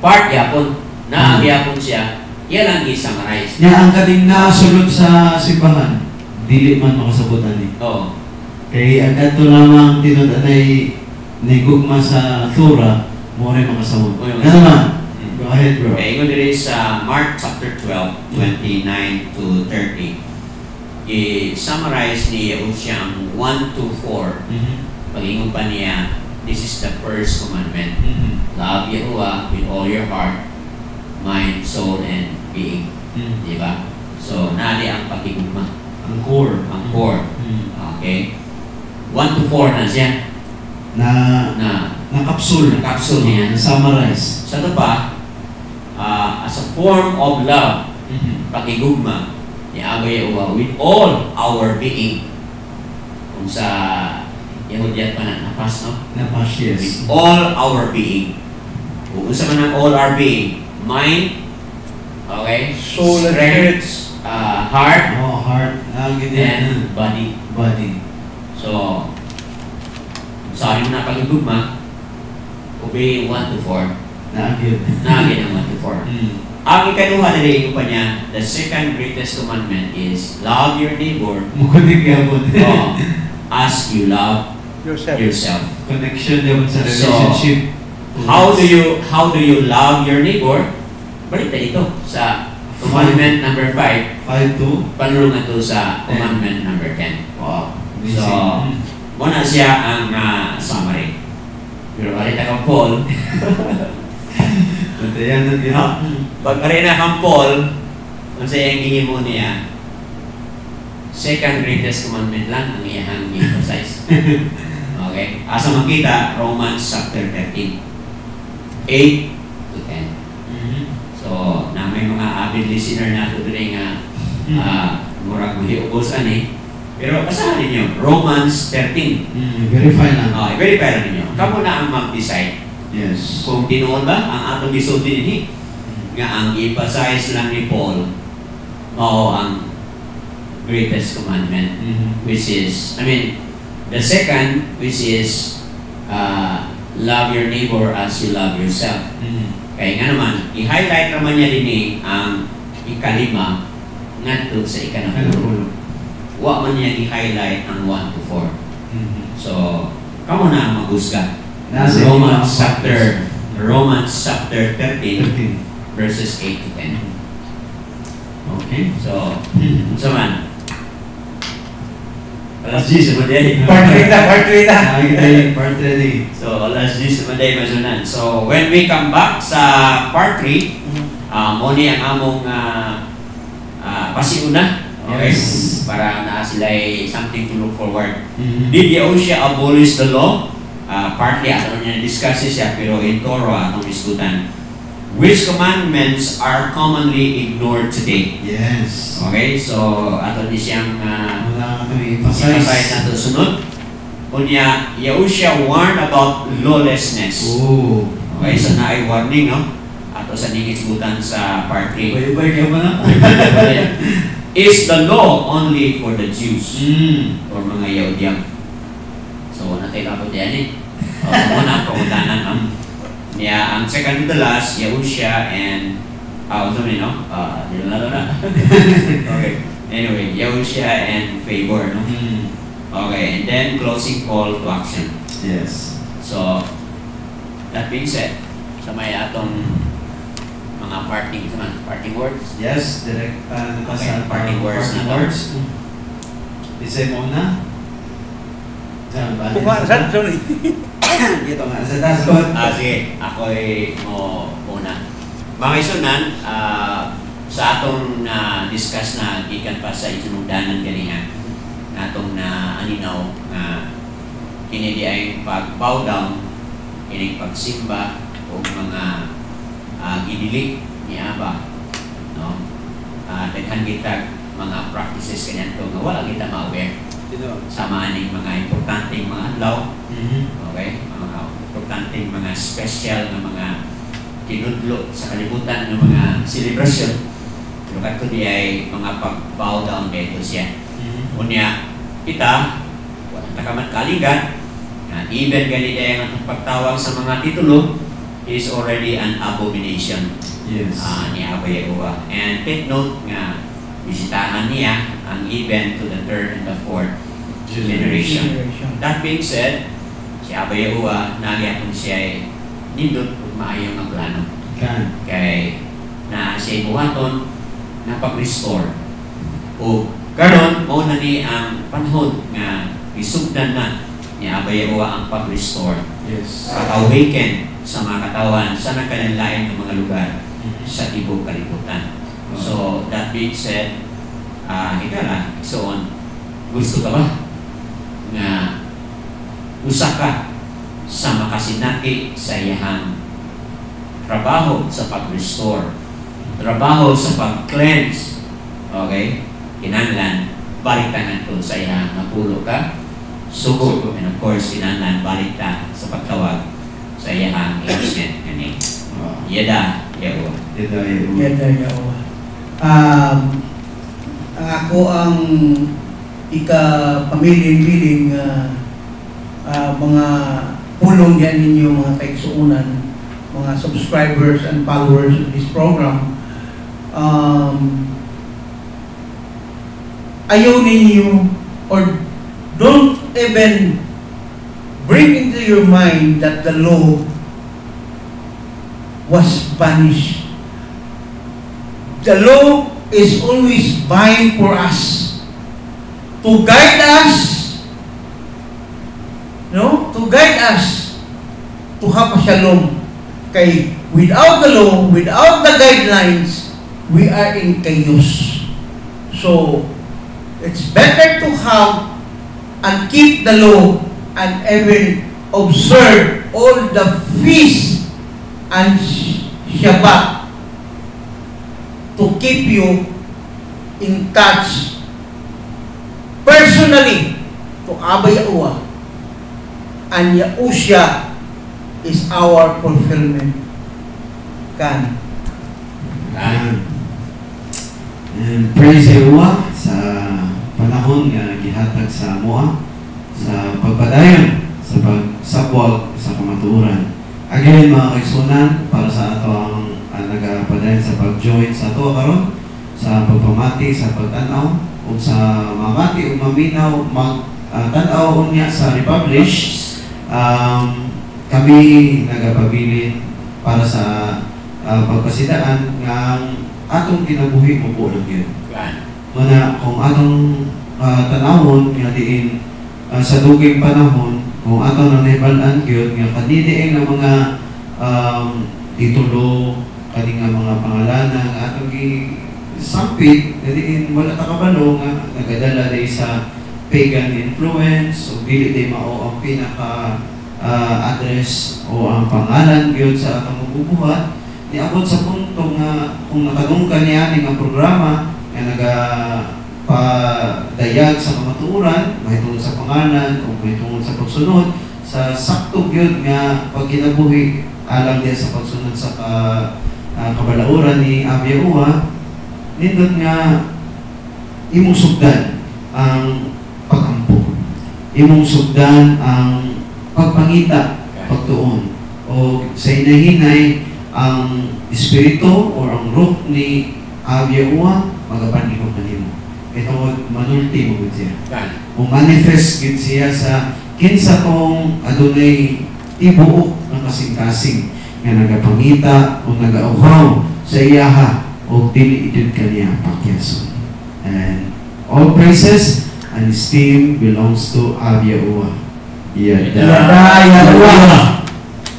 part yapon, na yapon siya, yan ang i-summarize. Nya ang kaning nasulod sa simbahan, dili man makasabutan ni. Oo. Kay agad to lamang tinud-anay nigugma sa Thura, mo rin makasabot. Oo, Ano man? Go ahead, bro. Okay, ingon diri sa Mark chapter 12, 29 to 30. I-summarize ni Yahushua ang 1 to 4. Pag-ingon pa niya, this is the first commandment. Love Yahuwah with all your heart, mind, soul, and being. Diba? So, nali ang pakigugma. Ang core. Ang core. Okay? 1 to 4 na siya. Na kapsul. Kapsul niya. Na-summarize. Sa ito pa, as a form of love, pakigugma ni Abba Yahuwah with all our being. Kung sa Yahudiat pa na napas, no? Napas, yes. With all our being. Kung sa man ang all our being, mind, okay, Soul and strength, heart, Heart. and body. Body. So, sa akin na pagigugma, obey 1 to 4. Naagid. Nagin ang 1 to 4. Ang ikaduha na rin pa niya, the second greatest commandment is love your neighbor Mukunig yapon. as you love yourself. Connection yapon sa So, relationship. How do you love your neighbor? Balita ito sa commandment number 5. 5 to? Panulungan ito sa commandment number 10. Wow. So, muna siya ang summary. Pero balita kang Paul, Matayan na pag arena kang Paul, kung sa iyang gihimo niya, second greatest commandment lang ang iyang emphasize. Okay? Asa makita, Romans chapter 13. 8 to 10. So, na may mga avid listener na ito rin nga murag mahiubos ani. Pero basahan ninyo, Romans 13. Verify lang. Verify lang ninyo. Kamu na ang mag-decide. Yes. Kung tinuod ba ang atong gisulti dinhi nga ang emphasize lang ni Paul mao ang greatest commandment, which is, the second, which is love your neighbor as you love yourself. Kaya nga naman, i-highlight naman niya din ang ikalima ngadto sa ikanapulo. Wa man niya i-highlight ang 1 to 4. So, kamo na ang maghusga. Romans chapter 13 verses 8 to 10. Okay? So, man. Alas 10 sa maday. Part 3 na. So, alas 10 sa maday masunan. So, when we come back sa part 3, muna ang among pasiuna. Okay? Yes. Para na sila something to look forward. Did Yahushua abolish the law? Partly ato niya discuss siya, pero in Toro atong isgutan. Which commandments are commonly ignored today? Yes. Okay, so ato ni siyang emphasize nato sunod. Unya, Yahushua warned about lawlessness. Oh. Okay, so na-ay warning, no? Ato sa isgutan sa part 3. Bay-bay kayo ba na? Is the law only for the Jews or mga Yahudiyan? So, natay ako diyan So, muna ang pangutanan. Ang second to the last, Yahushua and okay. Anyway, Yahushua and favor, no? Okay, and then closing call to action. Yes. So, that being said, sa may atong mga parting words. Yes, direct parting words na to. Isay mo na. Pumasan, sorry. Dito nga, sa dasod. Sige, ako mo una. Mga isunan, sa atong discuss na gikan pa sa isunugdanan ganihan, natong na aninaw na kini di ay pag-bow down, kini pagsimba o mga gidili ni Aba, no? Daghan kita mga practices kanyanto nga wala kita ma-aware sa maaning mga importanteng mga adlaw. Okay? Mga importanteng mga special na mga kinudlo sa kalibutan ng mga celebration. Pero kato di ay mga pag-bow down dito siya. Unya, kita, walang takaman kaligan, even ganito ang pagtawag sa mga titulo is already an abomination. Yes. Ni Abba Yahuwah. And take note nga, bisitahan niya ang even to the third and the fourth generation. That being said, si Abba Yahuwah, nagyapon siya ay nindot kung maayong ang plano. Kay na siya buhaton na pag-restore. O karon mo na ni ang panahon nga isugdan na ni Abba Yahuwah ang pag-restore. Yes. Pag-awaken sa mga katawan sa nagkalanlain ng mga lugar sa tibok kalibutan. So, that being said, gusto ka ba na usa ka sa makasinati sa iyang trabaho sa pag-restore, trabaho sa pag-cleanse, okay? Kinahanglan, balikan ito sa iyang napulo ka, sugo, and of course, kinahanglan, balikan sa pagtawag sa iyang ancient name. Yada Yahuwah. Yada Yahuwah. Ako ang ika-pamiling-piling mga pulong yan ninyo, mga kaigsuunan, mga subscribers and followers of this program. Ayaw ninyo or don't even bring into your mind that the law was banished. The law is always vying for us to guide us, to guide us to have a shalom. Kay without the law, without the guidelines, we are in chaos. So, It's better to have and keep the law and even observe all the feasts and Shabbat to keep you in touch personally to Abba Yahuwah, and Yahushua is our fulfillment. Kan. And praise Yahuwah sa panahon nga gihatag sa amoa sa pagpadayon sa pagsabwag sa kamatuoran. Again mga kaigsunan, para sa ato ang nagapadayon sa pag-join sa ato karon sa pagpamati, sa pagtanaw o sa mamati o maminaw magtanaw unya sa republish. Kami nagapabilin para sa pagpasidaan ng atong kinabuhi mo po lang yun. Muna, kung atong tanawon nga diin sa duging panahon, kung atong nang naibalaan yun, nga kanidiin ng mga titulo, kani nga mga pangalanan, nga atong sampit, kadiin wala takabalo nga nagadala day sa pagan influence, o dili day mao ang pinaka address o ang pangalan yun sa atong mabubuhat. Niabot sa punto nga kung nakadungkan niya ng programa nga nagapadayag sa kamatuoran, may tungkol sa pangalan o may tungkol sa pagsunod, sa sakto yun nga pagkinabuhi alang din sa pagsunod sa kabalauran ni Abba Yahuwah, nindot nga imong sugdan ang pag-ampo, imong sugdan ang pagpangita, pagtuon, o sa inahinay ang espiritu o ang roh ni Abba Yahuwah magapanihog kanimo. Ito manulti mo gud siya. O manifest gud siya sa kinsa tong adunay tibuok ng kasing-kasing nga nagapangita o nagauhaw sa iyaha o dili idud kaniya pakyason. And all praises and esteem belongs to Abba Yahuwah. Yada Yahuwah.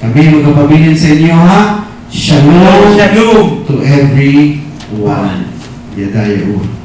Kami magkapabilin sa inyo ha. Shalom, Shalom to everyone. Yada Yahuwah.